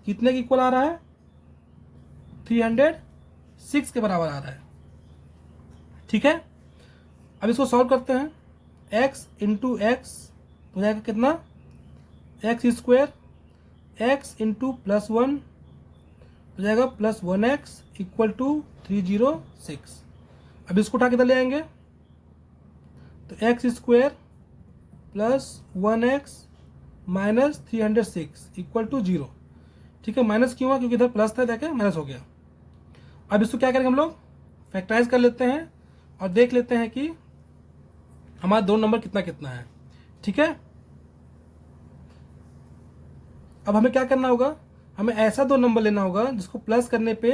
कितने के इक्वल आ रहा है? 306 के बराबर आ रहा है। ठीक है, अब इसको सॉल्व करते हैं। x इंटू एक्स हो जाएगा कितना? x², x इंटू +1 हो जाएगा +1x इक्वल टू 306। अब इसको उठा के इधर ले आएंगे तो x² + 1x minus 306 equal to 0। ठीक है, माइनस क्यों हुआ? क्योंकि इधर प्लस था, देखें माइनस हो गया। अब इसको क्या करेंगे हम लोग? फैक्टराइज कर लेते हैं और देख लेते हैं कि हमारा दो नंबर कितना कितना है। ठीक है, अब हमें क्या करना होगा? हमें ऐसा दो नंबर लेना होगा जिसको प्लस करने पे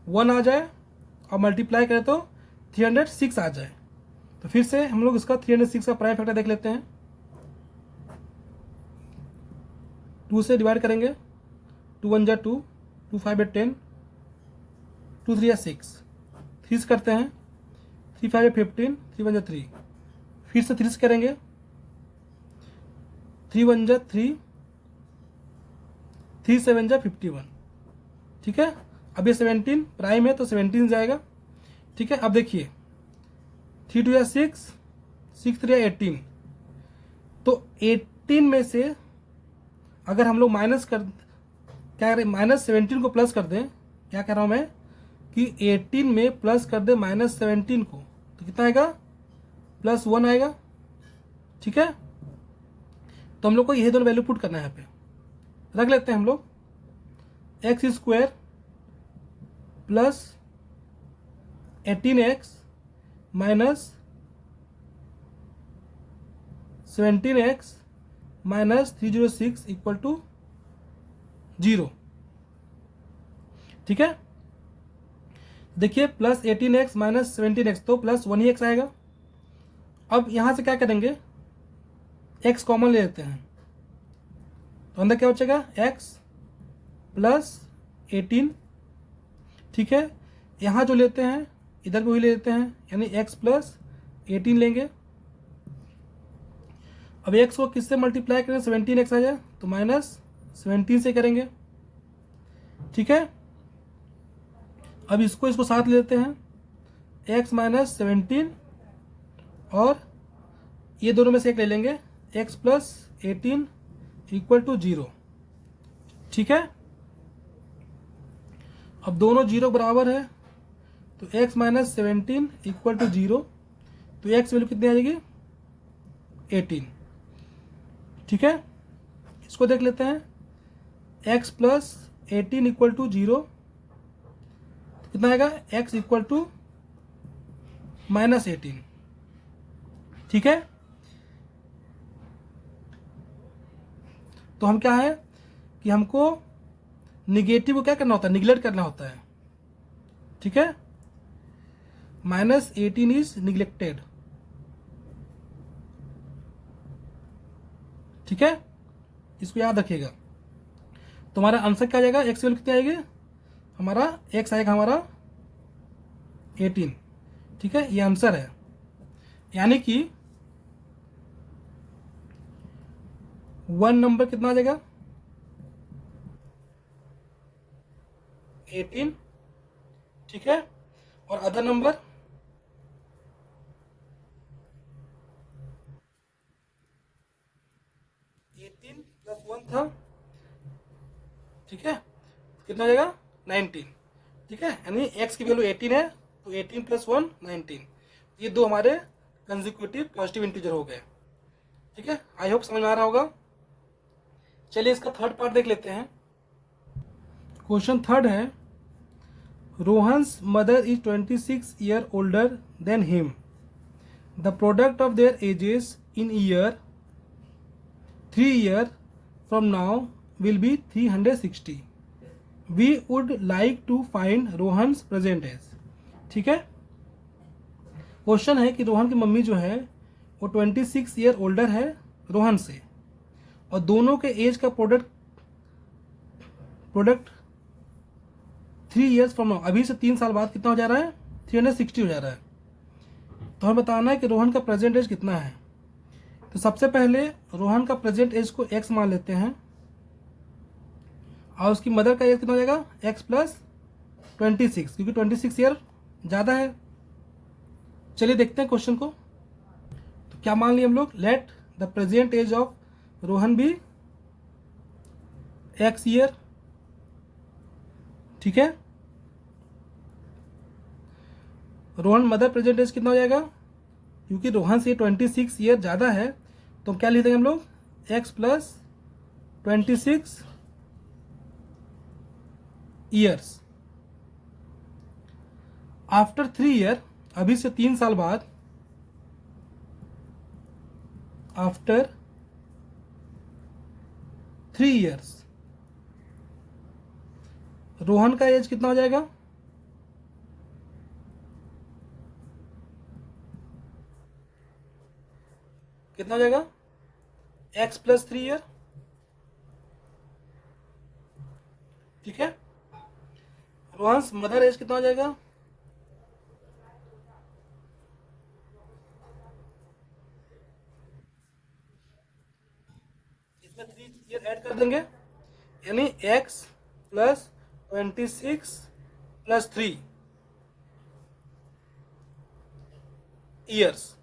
1 आ जाए और मल्टीप्लाई करें तो 306 आ जाए। तो फिर से हम लोग इसका 306 का प्राइम फैक्टर देख लेते हैं। 2 से डिवाइड करेंगे, 2 1 जा 2, 2 5 10, 2 3 6, 3 से करते हैं, 3 5 15, 3 1 जा 3, फिर से 3 से करेंगे, 3 1 जा 3, 3 7 जा 51। ठीक है, अब ये 17 प्राइम है तो 17 जाएगा। ठीक है, अब देखिए 3 2 या 6, 6 3 या 18। तो 18 में से अगर हम लोग माइनस कर, क्या करें, -17 को प्लस कर दें, क्या कह रहा हूं मैं कि 18 में प्लस कर दें -17 को, तो कितना आएगा? +1 आएगा। ठीक है, तो हम लोग को यही दोनों वैल्यू पुट करना है। यहाँ पे रख लेते हैं हम लोग, x² + 18x minus 17x minus 306 equal to 0। ठीक है, देखिए +18x माइनस 17x तो +1 ही x आएगा। अब यहां से क्या करेंगे? x कॉमन ले लेते हैं, तो अंदर क्या बचेगा? x + 18। ठीक है, यहां जो लेते हैं इधर भी वही ले लेते हैं, यानी x + 18 लेंगे। अब x को किससे मल्टीप्लाई करें? 17x आ जाए तो -17 से करेंगे। ठीक है, अब इसको साथ ले लेते हैं, x - 17 और ये दोनों में से एक ले लेंगे, x + 18 इक्वल टू 0। ठीक है, अब दोनों 0 बराबर है तो x - 17 इक्वल टू 0, तो x वैल्यू कितनी आ जाएगी? 18। ठीक है, इसको देख लेते हैं, x + 18 इक्वल टू 0, तो कितना आएगा? x equal to -18। ठीक है, तो हम क्या है कि हमको निगेटिव को क्या करना होता है? निगलेक्ट करना होता है। ठीक है, -18 इज निगलेक्टेड। ठीक है, इसको याद रखिएगा। तो हमारा आंसर क्या आ जाएगा? x वैल्यू कितनी आएगी? हमारा x आएगा हमारा 18। ठीक है, ये आंसर है, यानी कि 1 नंबर कितना आ जाएगा? 18। ठीक है, और अदर नंबर 18 + 1 था। ठीक है, कितना आ जाएगा? 19। ठीक है, यानी x की वैल्यू 18 है तो 18 + 1 19। ये दो हमारे कंसेक्यूटिव पॉजिटिव इंटीजर हो गए। ठीक है, आई होप समझ में आ रहा होगा। चलिए इसका थर्ड पार्ट देख लेते हैं। क्वेश्चन थर्ड है, Rohan's mother is 26 year older than him. The product of their ages in year 3 year from now will be 360. We would like to find Rohan's present age. ठीक है, क्वेश्चन है कि रोहन की मम्मी जो है वो 26 ईयर ओल्डर है रोहन से, और दोनों के एज का प्रोडक्ट 3 ईयर्स फ्रॉम नाउ, अभी से 3 साल बाद कितना हो जा रहा है, 360 हो जा रहा है. तो हमें बताना है कि रोहन का प्रेजेंट एज कितना है. तो सबसे पहले रोहन का प्रेजेंट एज को x मान लेते हैं, और उसकी मदर का एज कितना हो जाएगा, x प्लस 26, क्योंकि 26 ईयर ज़्यादा है. चलिए देखते हैं क्वेश्चन को. तो क्या मान लिए हम लोग, let the present age of Rohan be x year. ठीक है, रोहन मदर प्रेजेंट एज कितना हो जाएगा, क्योंकि रोहन से 26 ईयर ज़्यादा है, तो क्या लिख देंगे हम लोग, x plus 26 years. After 3 year, अभी से 3 साल बाद, आफ्टर 3 ईयर्स रोहन का एज कितना हो जाएगा, कितना हो जाएगा, x प्लस 3 ईयर. ठीक है, रोहन मदर एज कितना हो जाएगा, इसमें 3 ईयर ऐड कर देंगे, यानी x प्लस 26 प्लस 3 ईयर्स.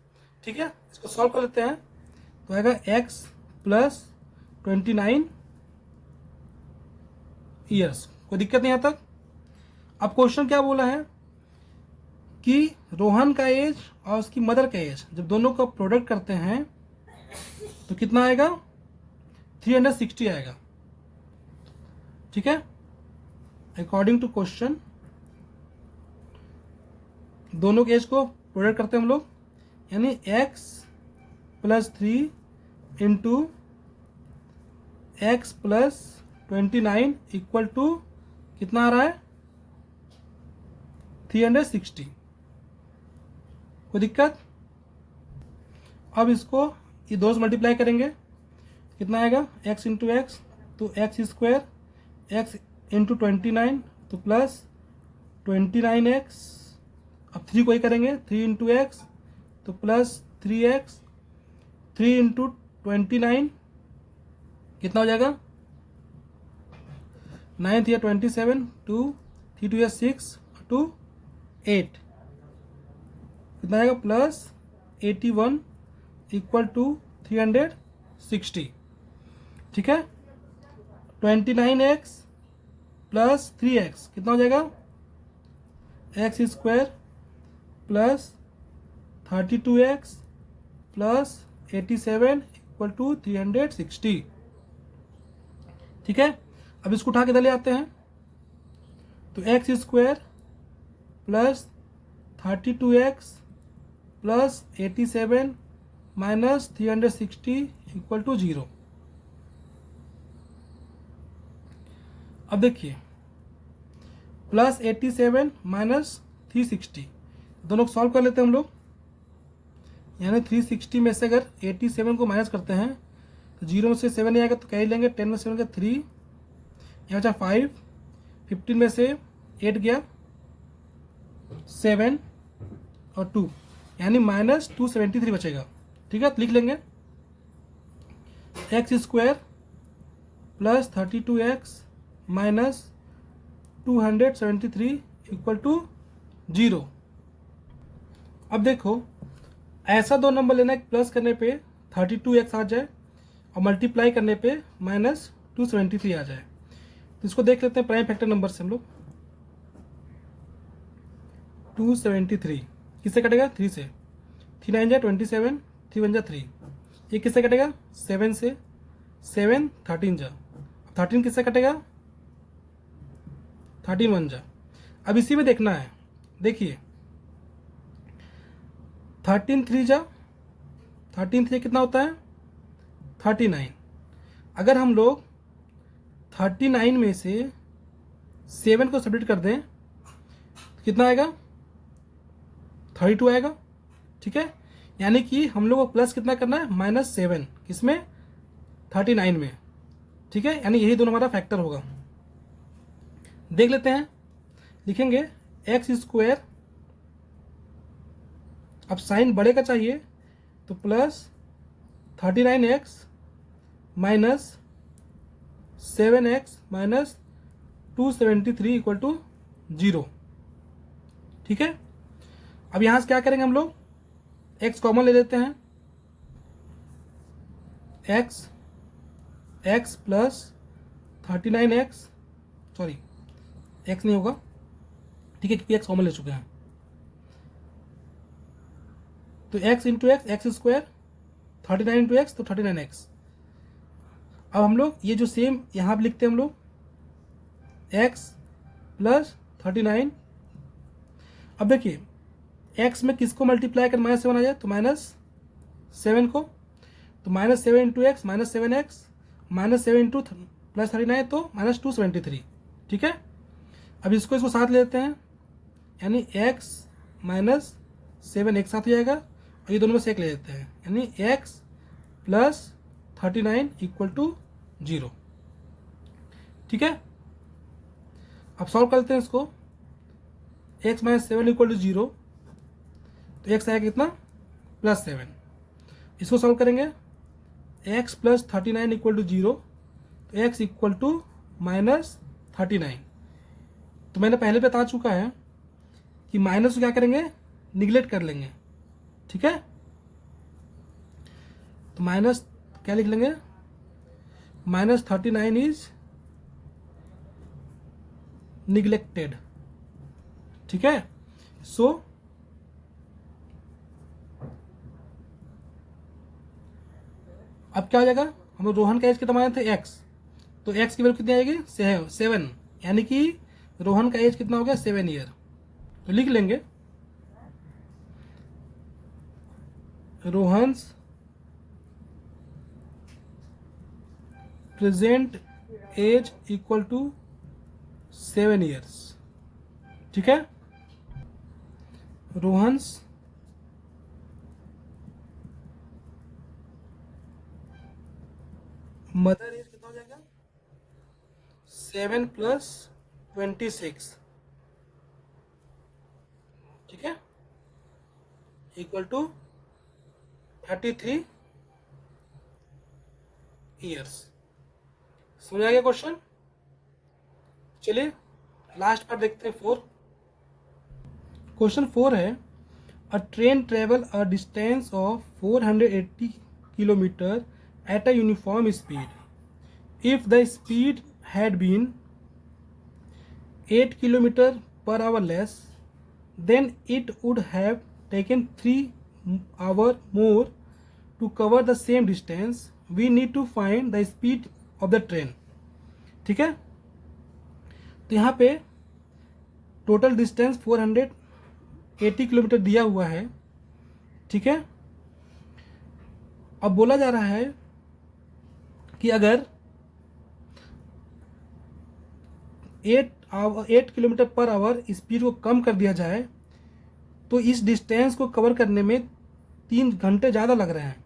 ठीक है, इसको सॉल्व कर लेते हैं. तो आएगा x प्लस 29 ईयर्स. कोई दिक्कत नहीं यहाँ तक. अब क्वेश्चन क्या बोला है कि रोहन का एज और उसकी मदर का एज जब दोनों का प्रोडक्ट करते हैं तो कितना आएगा, 360 आएगा. ठीक है, अकॉर्डिंग टू क्वेश्चन दोनों के एज को प्रोडक्ट करते हैं हम लोग, यानी x plus 3 into x plus 29 equal to कितना आ रहा है, 360. कोई दिक्कत. अब इसको ये दो से मल्टीप्लाई करेंगे, कितना आएगा, x इंटू एक्स तो एक्स स्क्वायर, एक्स इंटू 29 तो प्लस 29x. अब 3 को ही करेंगे, 3 इंटू एक्स तो प्लस 3x, 3 इंटू 29 कितना हो जाएगा, 9 या 27, 2 3 2 या 6 2 8 कितना आएगा, प्लस 81 इक्वल टू 360. ठीक है, 29x प्लस 3x कितना हो जाएगा, x square plus 32x plus 87 equal to 360. ठीक है, अब इसको उठा के इधर ले आते हैं. तो x square plus 32x plus 87 minus 360 equal to 0. अब देखिए, प्लस 87 माइनस 360 दोनों को सॉल्व कर लेते हैं हम लोग, यानी 360 में से अगर 87 को माइनस करते हैं तो 0 में से 7 नहीं आएगा, तो क्या ही लेंगे, 10 में से 7 का 3, यहाँ बचा 5, 15 में से 8 गया 7 और 2, यानी माइनस 273 बचेगा. ठीक है, तो लिख लेंगे x square plus 32x minus 273 equal to 0. अब देखो, ऐसा दो नंबर लेना है प्लस करने पे 32x आ जाए और मल्टीप्लाई करने पे माइनस 273 आ जाए. तो इसको देख लेते हैं प्राइम फैक्टर नंबर से हम लोग. 273 किससे कटेगा, 3 से, 3 9 जा 27, 3 1 जा 3. ये किससे कटेगा, 7 से, 7 13 जा, 13 किससे कटेगा, 13 1 जा. अब इसी में देखना है, देखिए 13 कितना होता है 39। अगर हम लोग 39 में से 7 को सब्ट्रैक्ट कर दें तो कितना आएगा 32 आएगा, ठीक है। यानी कि हम लोग को प्लस कितना करना है -7 किसमें 39 में, ठीक है। यानी यही दोनों हमारा फैक्टर होगा। देख लेते हैं, लिखेंगे x², अब साइन बड़े का चाहिए तो +39x -7x -273 = 0, ठीक है। अब यहाँ से क्या करेंगे हम लोग, x कॉमन ले लेते हैं, x + 39x, सॉरी x नहीं होगा, ठीक है, क्योंकि x कॉमन ले चुके हैं। तो x × x x², 39 × x तो 39x। अब हम लोग ये जो सेम यहाँ पे लिखते हैं हम लोग x + 39। अब देखिए x में किसको मल्टीप्लाई कर -7 आ जाए तो -7 को, तो -7 × x -7x -7 × +39 तो -273, ठीक है। अब इसको साथ लेते हैं, यानी x -7 एक साथ हो जाएगा और ये दोनों में से एक ले लेते हैं, यानी x + 39 = 0, ठीक है। अब सॉल्व करते हैं इसको, x - 7 = 0 तो x आएगा कितना +7। इसको सॉल्व करेंगे, x + 39 = 0 तो x = -39। तो मैंने पहले बता चुका है कि माइनस को क्या करेंगे निगलेक्ट कर लेंगे, ठीक है। तो माइनस क्या लिख लेंगे, -39 इज निगलेक्टेड, ठीक है। सो अब क्या हो जाएगा, हम लोग रोहन का एज कितना माने थे x, तो x की वैल्यू कितनी आएगी 7, यानी कि रोहन का एज कितना हो गया 7 ईयर। तो लिख लेंगे रोहन्स प्रेजेंट एज = 7 ईयर्स, ठीक है। रोहन्स मदर एज कितना हो जाएगा 7 + 26, ठीक है, = 33 ईयर्स। समझ आ गया क्वेश्चन। चलिए लास्ट पार्ट देखते हैं 4। क्वेश्चन 4 है, अ train travel a distance of 480 kilometre at a uniform speed. If the speed had been 8 km/h less, then it would have taken 3 hours more to cover the same distance. We need to find the speed of the train, ठीक है। तो यहाँ पे total distance 480 kilometre दिया हुआ है, ठीक है। अब बोला जा रहा है कि अगर 8 km/h स्पीड को कम कर दिया जाए तो इस डिस्टेंस को कवर करने में 3 घंटे ज़्यादा लग रहे हैं।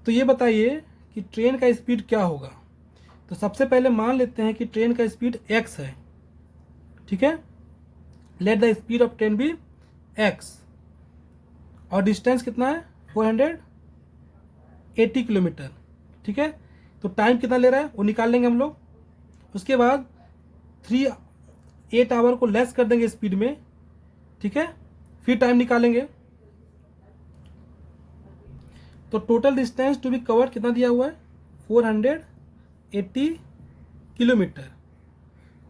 तो ये बताइए कि ट्रेन का स्पीड क्या होगा। तो सबसे पहले मान लेते हैं कि ट्रेन का स्पीड x है, ठीक है। Let the speed of train be x और डिस्टेंस कितना है 480 किलोमीटर, ठीक है। तो टाइम कितना ले रहा है वो निकाल लेंगे हम लोग। उसके बाद 8 आवर को लेस कर देंगे स्पीड में, ठीक है, फिर टाइम निकालेंगे। तो total distance to be covered कितना दिया हुआ है 480 किलोमीटर।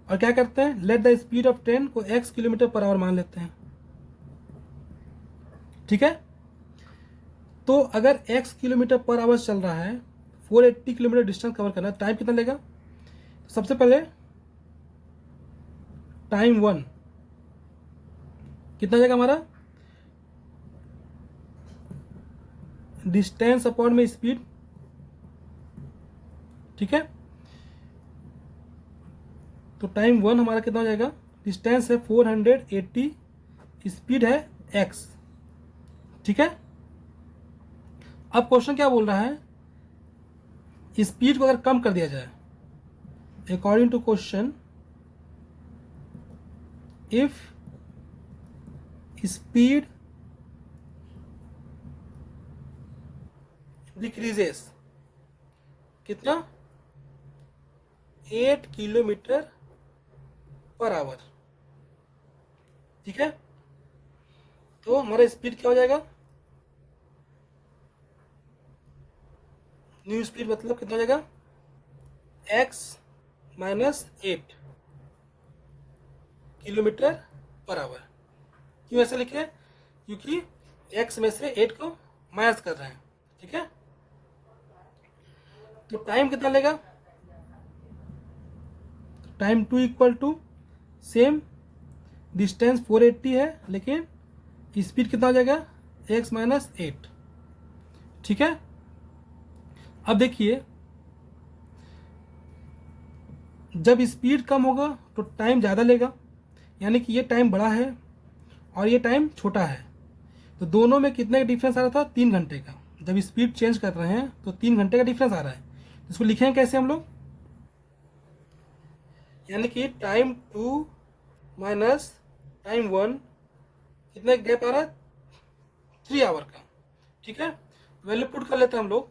और क्या करते हैं, late the speed of train को x km/h मान लेते हैं, ठीक है। तो अगर x km/h चल रहा है, 480 किलोमीटर डिस्टेंस कवर करना है, टाइम कितना लेगा। सबसे पहले टाइम 1 कितना जाएगा हमारा, डिस्टेंस अपॉन में स्पीड, ठीक है। तो टाइम 1 हमारा कितना हो जाएगा, डिस्टेंस है 480, स्पीड है x, ठीक है। अब क्वेश्चन क्या बोल रहा है, स्पीड को अगर कम कर दिया जाए, according to question if speed decreases, कितना, 8 किलोमीटर पर आवर, ठीक है। तो हमारा स्पीड क्या हो जाएगा, न्यू स्पीड मतलब कितना हो जाएगा, x minus 8 kilometre per our. क्यों ऐसे लिखे, क्योंकि x में से 8 को माइनस कर रहे हैं, ठीक है। तो टाइम कितना लेगा, time 2 equal to same, distance 480 है लेकिन स्पीड कितना हो जाएगा, x माइनस 8, ठीक है। अब देखिए जब स्पीड कम होगा तो टाइम ज़्यादा लेगा, यानी कि ये टाइम बड़ा है और ये टाइम छोटा है, तो दोनों में कितने का डिफरेंस आ रहा था, 3 घंटे का। जब स्पीड चेंज कर रहे हैं तो 3 घंटे का डिफरेंस आ रहा है। इसको लिखेंगे कैसे हम लोग, यानी कि टाइम 2 माइनस टाइम 1 कितना गैप आ रहा है, 3 आवर का, ठीक है। वैल्यू पुट कर लेते हैं हम लोग,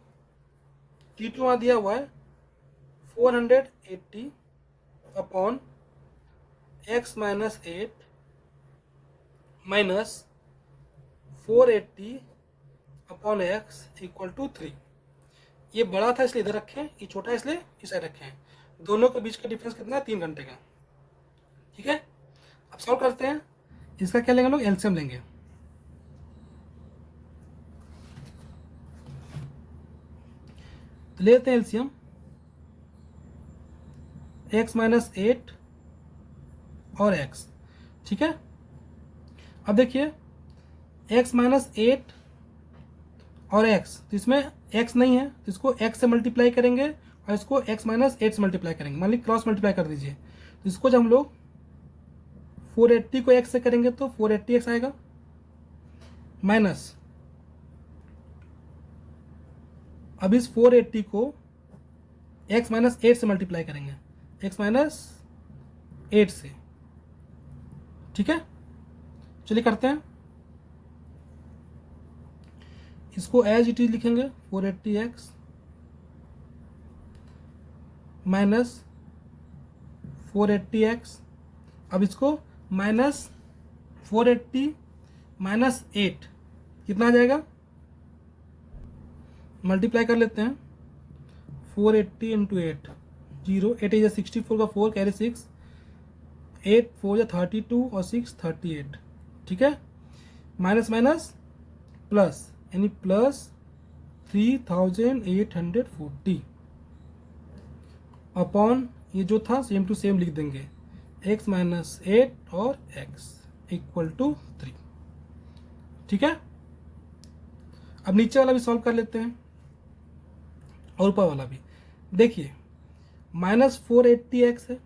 T2 वहाँ दिया हुआ है 480 upon x minus 8 minus 480 upon x equal to 3। ये बड़ा था इसलिए इधर रखें, ये छोटा है इसलिए इस साइड रखें। दोनों के बीच का डिफरेंस कितना है, 3 घंटे का, ठीक है। अब सॉल्व करते हैं, इसका क्या लेंगे हम लोग, एलसीएम लेंगे। तो ले लेते हैं एलसीएम, x माइनस 8 और x, ठीक है। अब देखिए x माइनस 8 और x, तो इसमें x नहीं है तो इसको x से मल्टीप्लाई करेंगे और इसको x माइनस 8 से मल्टीप्लाई करेंगे, मान ली क्रॉस मल्टीप्लाई कर दीजिए। तो इसको जब हम लोग 480 को x से करेंगे तो 480x आएगा, माइनस अब इस 480 को x माइनस 8 से मल्टीप्लाई करेंगे, x माइनस 8 से, ठीक है। चलिए करते हैं, इसको एज इट इज लिखेंगे 480x माइनस 480x। अब इसको माइनस 480 माइनस 8 कितना आ जाएगा, मल्टीप्लाई कर लेते हैं, 480 इंटू 8 0, 8 इज 64 का 4 कैरी 6, 8 4 या 32 और 6 38, ठीक है। माइनस माइनस प्लस, यानी प्लस 3840 अपॉन ये जो था सेम टू सेम लिख देंगे, x माइनस 8 और x इक्वल टू 3, ठीक है। अब नीचे वाला भी सॉल्व कर लेते हैं और ऊपर वाला भी। देखिए माइनस 480x है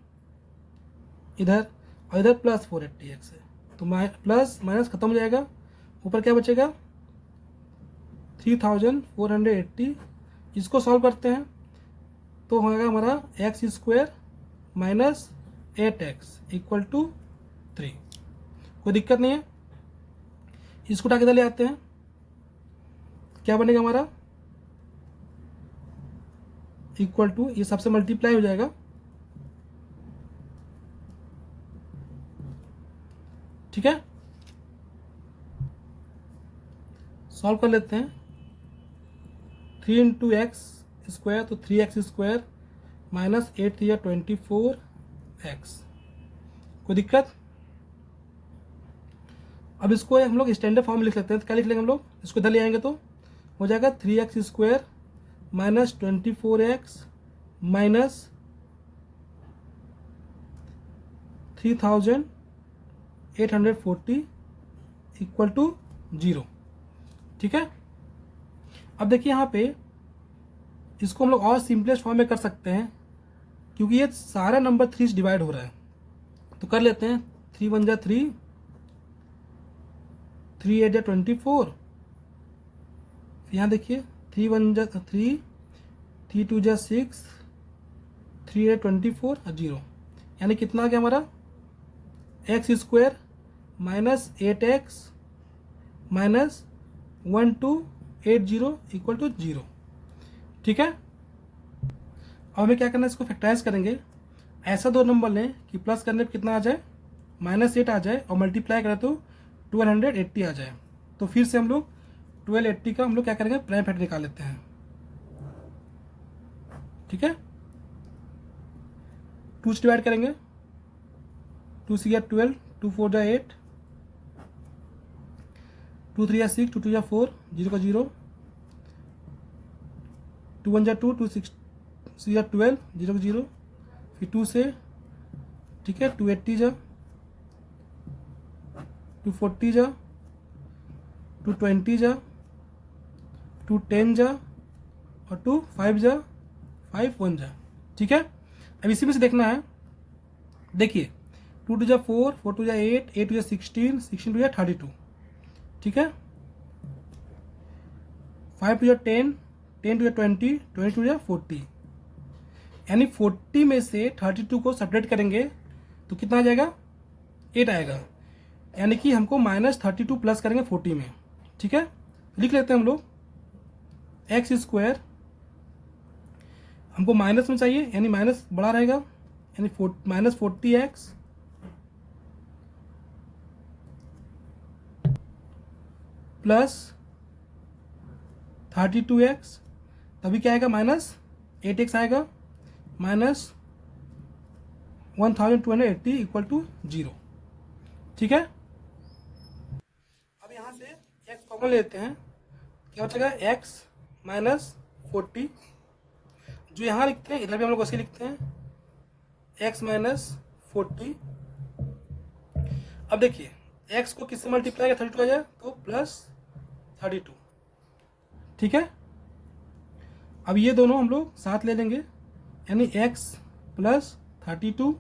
इधर और इधर प्लस 480x है, तो प्लस माइनस खत्म हो जाएगा, ऊपर क्या बचेगा 3480। इसको सॉल्व करते हैं तो होगा हमारा x square minus 8x equal to 3। कोई दिक्कत नहीं है, इसको उठा के इधर ले आते हैं, क्या बनेगा हमारा, इक्वल टू, ये सबसे मल्टीप्लाई हो जाएगा, ठीक है। सॉल्व कर लेते हैं, 3 इंटू एक्स स्क्वायर तो 3x स्क्वायर माइनस 8 या 24x। कोई दिक्कत, अब इसको हम लोग स्टैंडर्ड फॉर्म में लिख लेते हैं, तो क्या लिख लेंगे हम लोग, इसको इधर ले आएंगे तो हो जाएगा 3x square minus 24x minus 3840 equal to 0। ठीक है, अब देखिए यहाँ पे इसको हम लोग और सिंपलेस्ट फॉर्म में कर सकते हैं, क्योंकि ये सारा नंबर 3 से डिवाइड हो रहा है। तो कर लेते हैं, 3 1 जा 3, 3 8 जा 24, यहाँ देखिए 3 1 जा 3, 3 2 जा 6, 3 8 24 और 0, यानी कितना आ गया हमारा x square minus 8x minus 1280 equal to 0। ठीक है, अब हमें क्या करना है, इसको फैक्टराइज करेंगे। ऐसा दो नंबर लें कि प्लस करने पर कितना आ जाए, -8 आ जाए, और मल्टीप्लाई करें तो 1280 आ जाए। तो फिर से हम लोग 1280 का हम लोग क्या करेंगे, प्राइम फैक्टर निकाल लेते हैं। ठीक है, 2 से डिवाइड करेंगे, 2 से 12, 2 4 जा 8, 2 3 जा 6, 2 2 जा 4, 0 का 0, 2 1 जा 2, 2 6 जा 12, 0 का 0, फिर 2 से, ठीक है, 280 जा, 240 जा, 220 जा, 210 जा, और 2 5 जा, 5 1 जा। ठीक है, अब इसी में से देखना है, देखिए 2 2 जा 4, 4 2 जा 8, 8 2 जा 16, 16 2 जा 32। ठीक है, 5 2 जा 10, 10 2 जा 20, 20 2 जा 40, यानी 40 में से 32 को सेपरेट करेंगे तो कितना आ जाएगा, 8 आएगा, यानी कि हमको -32 प्लस करेंगे 40 में। ठीक है, लिख लेते हैं हम लोग, एक्स स्क्वायर हमको माइनस में चाहिए, यानी माइनस बड़ा रहेगा, यानी -40x प्लस 32x, तभी क्या आएगा, -8x आएगा, -1280 इक्वल टू 0। ठीक है, अब यहाँ से x कॉमन लेते हैं, क्या बचेगा, x -40, जो यहाँ लिखते हैं इधर भी हम लोग वैसे लिखते हैं, x -40। अब देखिए x को किससे मल्टीप्लाई किया, 32 आ जाए तो +32। ठीक है, अब ये दोनों हम लोग साथ ले लेंगे, यानी x +32,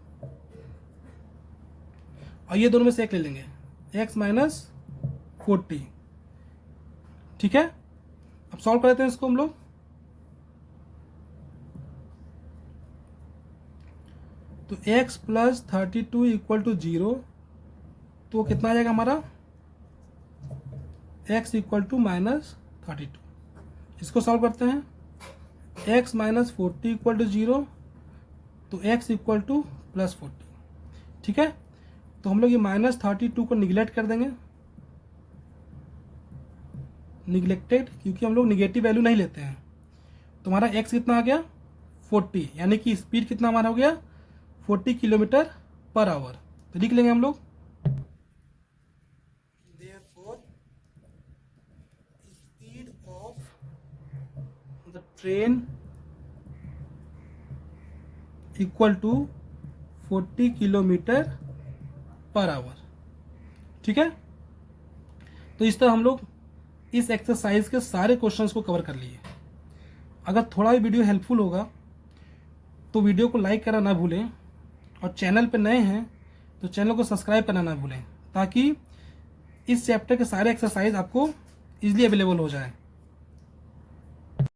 और ये दोनों में से एक ले लेंगे, x -40। ठीक है, अब सॉल्व कर लेते हैं इसको हम लोग। तो x +32 इक्वल टू 0, तो कितना आ जाएगा हमारा, x इक्वल टू -32। इसको सॉल्व करते हैं, x -40 इक्वल टू 0, तो x इक्वल टू +40। ठीक है, तो हम लोग ये -32 को निगलेक्ट कर देंगे, निगलेक्टेड, क्योंकि हम लोग निगेटिव वैल्यू नहीं लेते हैं। तो हमारा x कितना आ गया, 40, यानी कि स्पीड कितना हमारा हो गया, 40 किलोमीटर पर आवर। तो लिख लेंगे हम लोग, therefore speed of the train equal to 40 kilometre per hour. ठीक है, तो इस तरह हम लोग इस एक्सरसाइज के सारे क्वेश्चंस को कवर कर लिए। अगर थोड़ा भी वीडियो हेल्पफुल होगा तो वीडियो को लाइक करना ना भूलें, और चैनल पर नए हैं तो चैनल को सब्सक्राइब करना ना भूलें, ताकि इस चैप्टर के सारे एक्सरसाइज आपको ईजिली अवेलेबल हो जाए।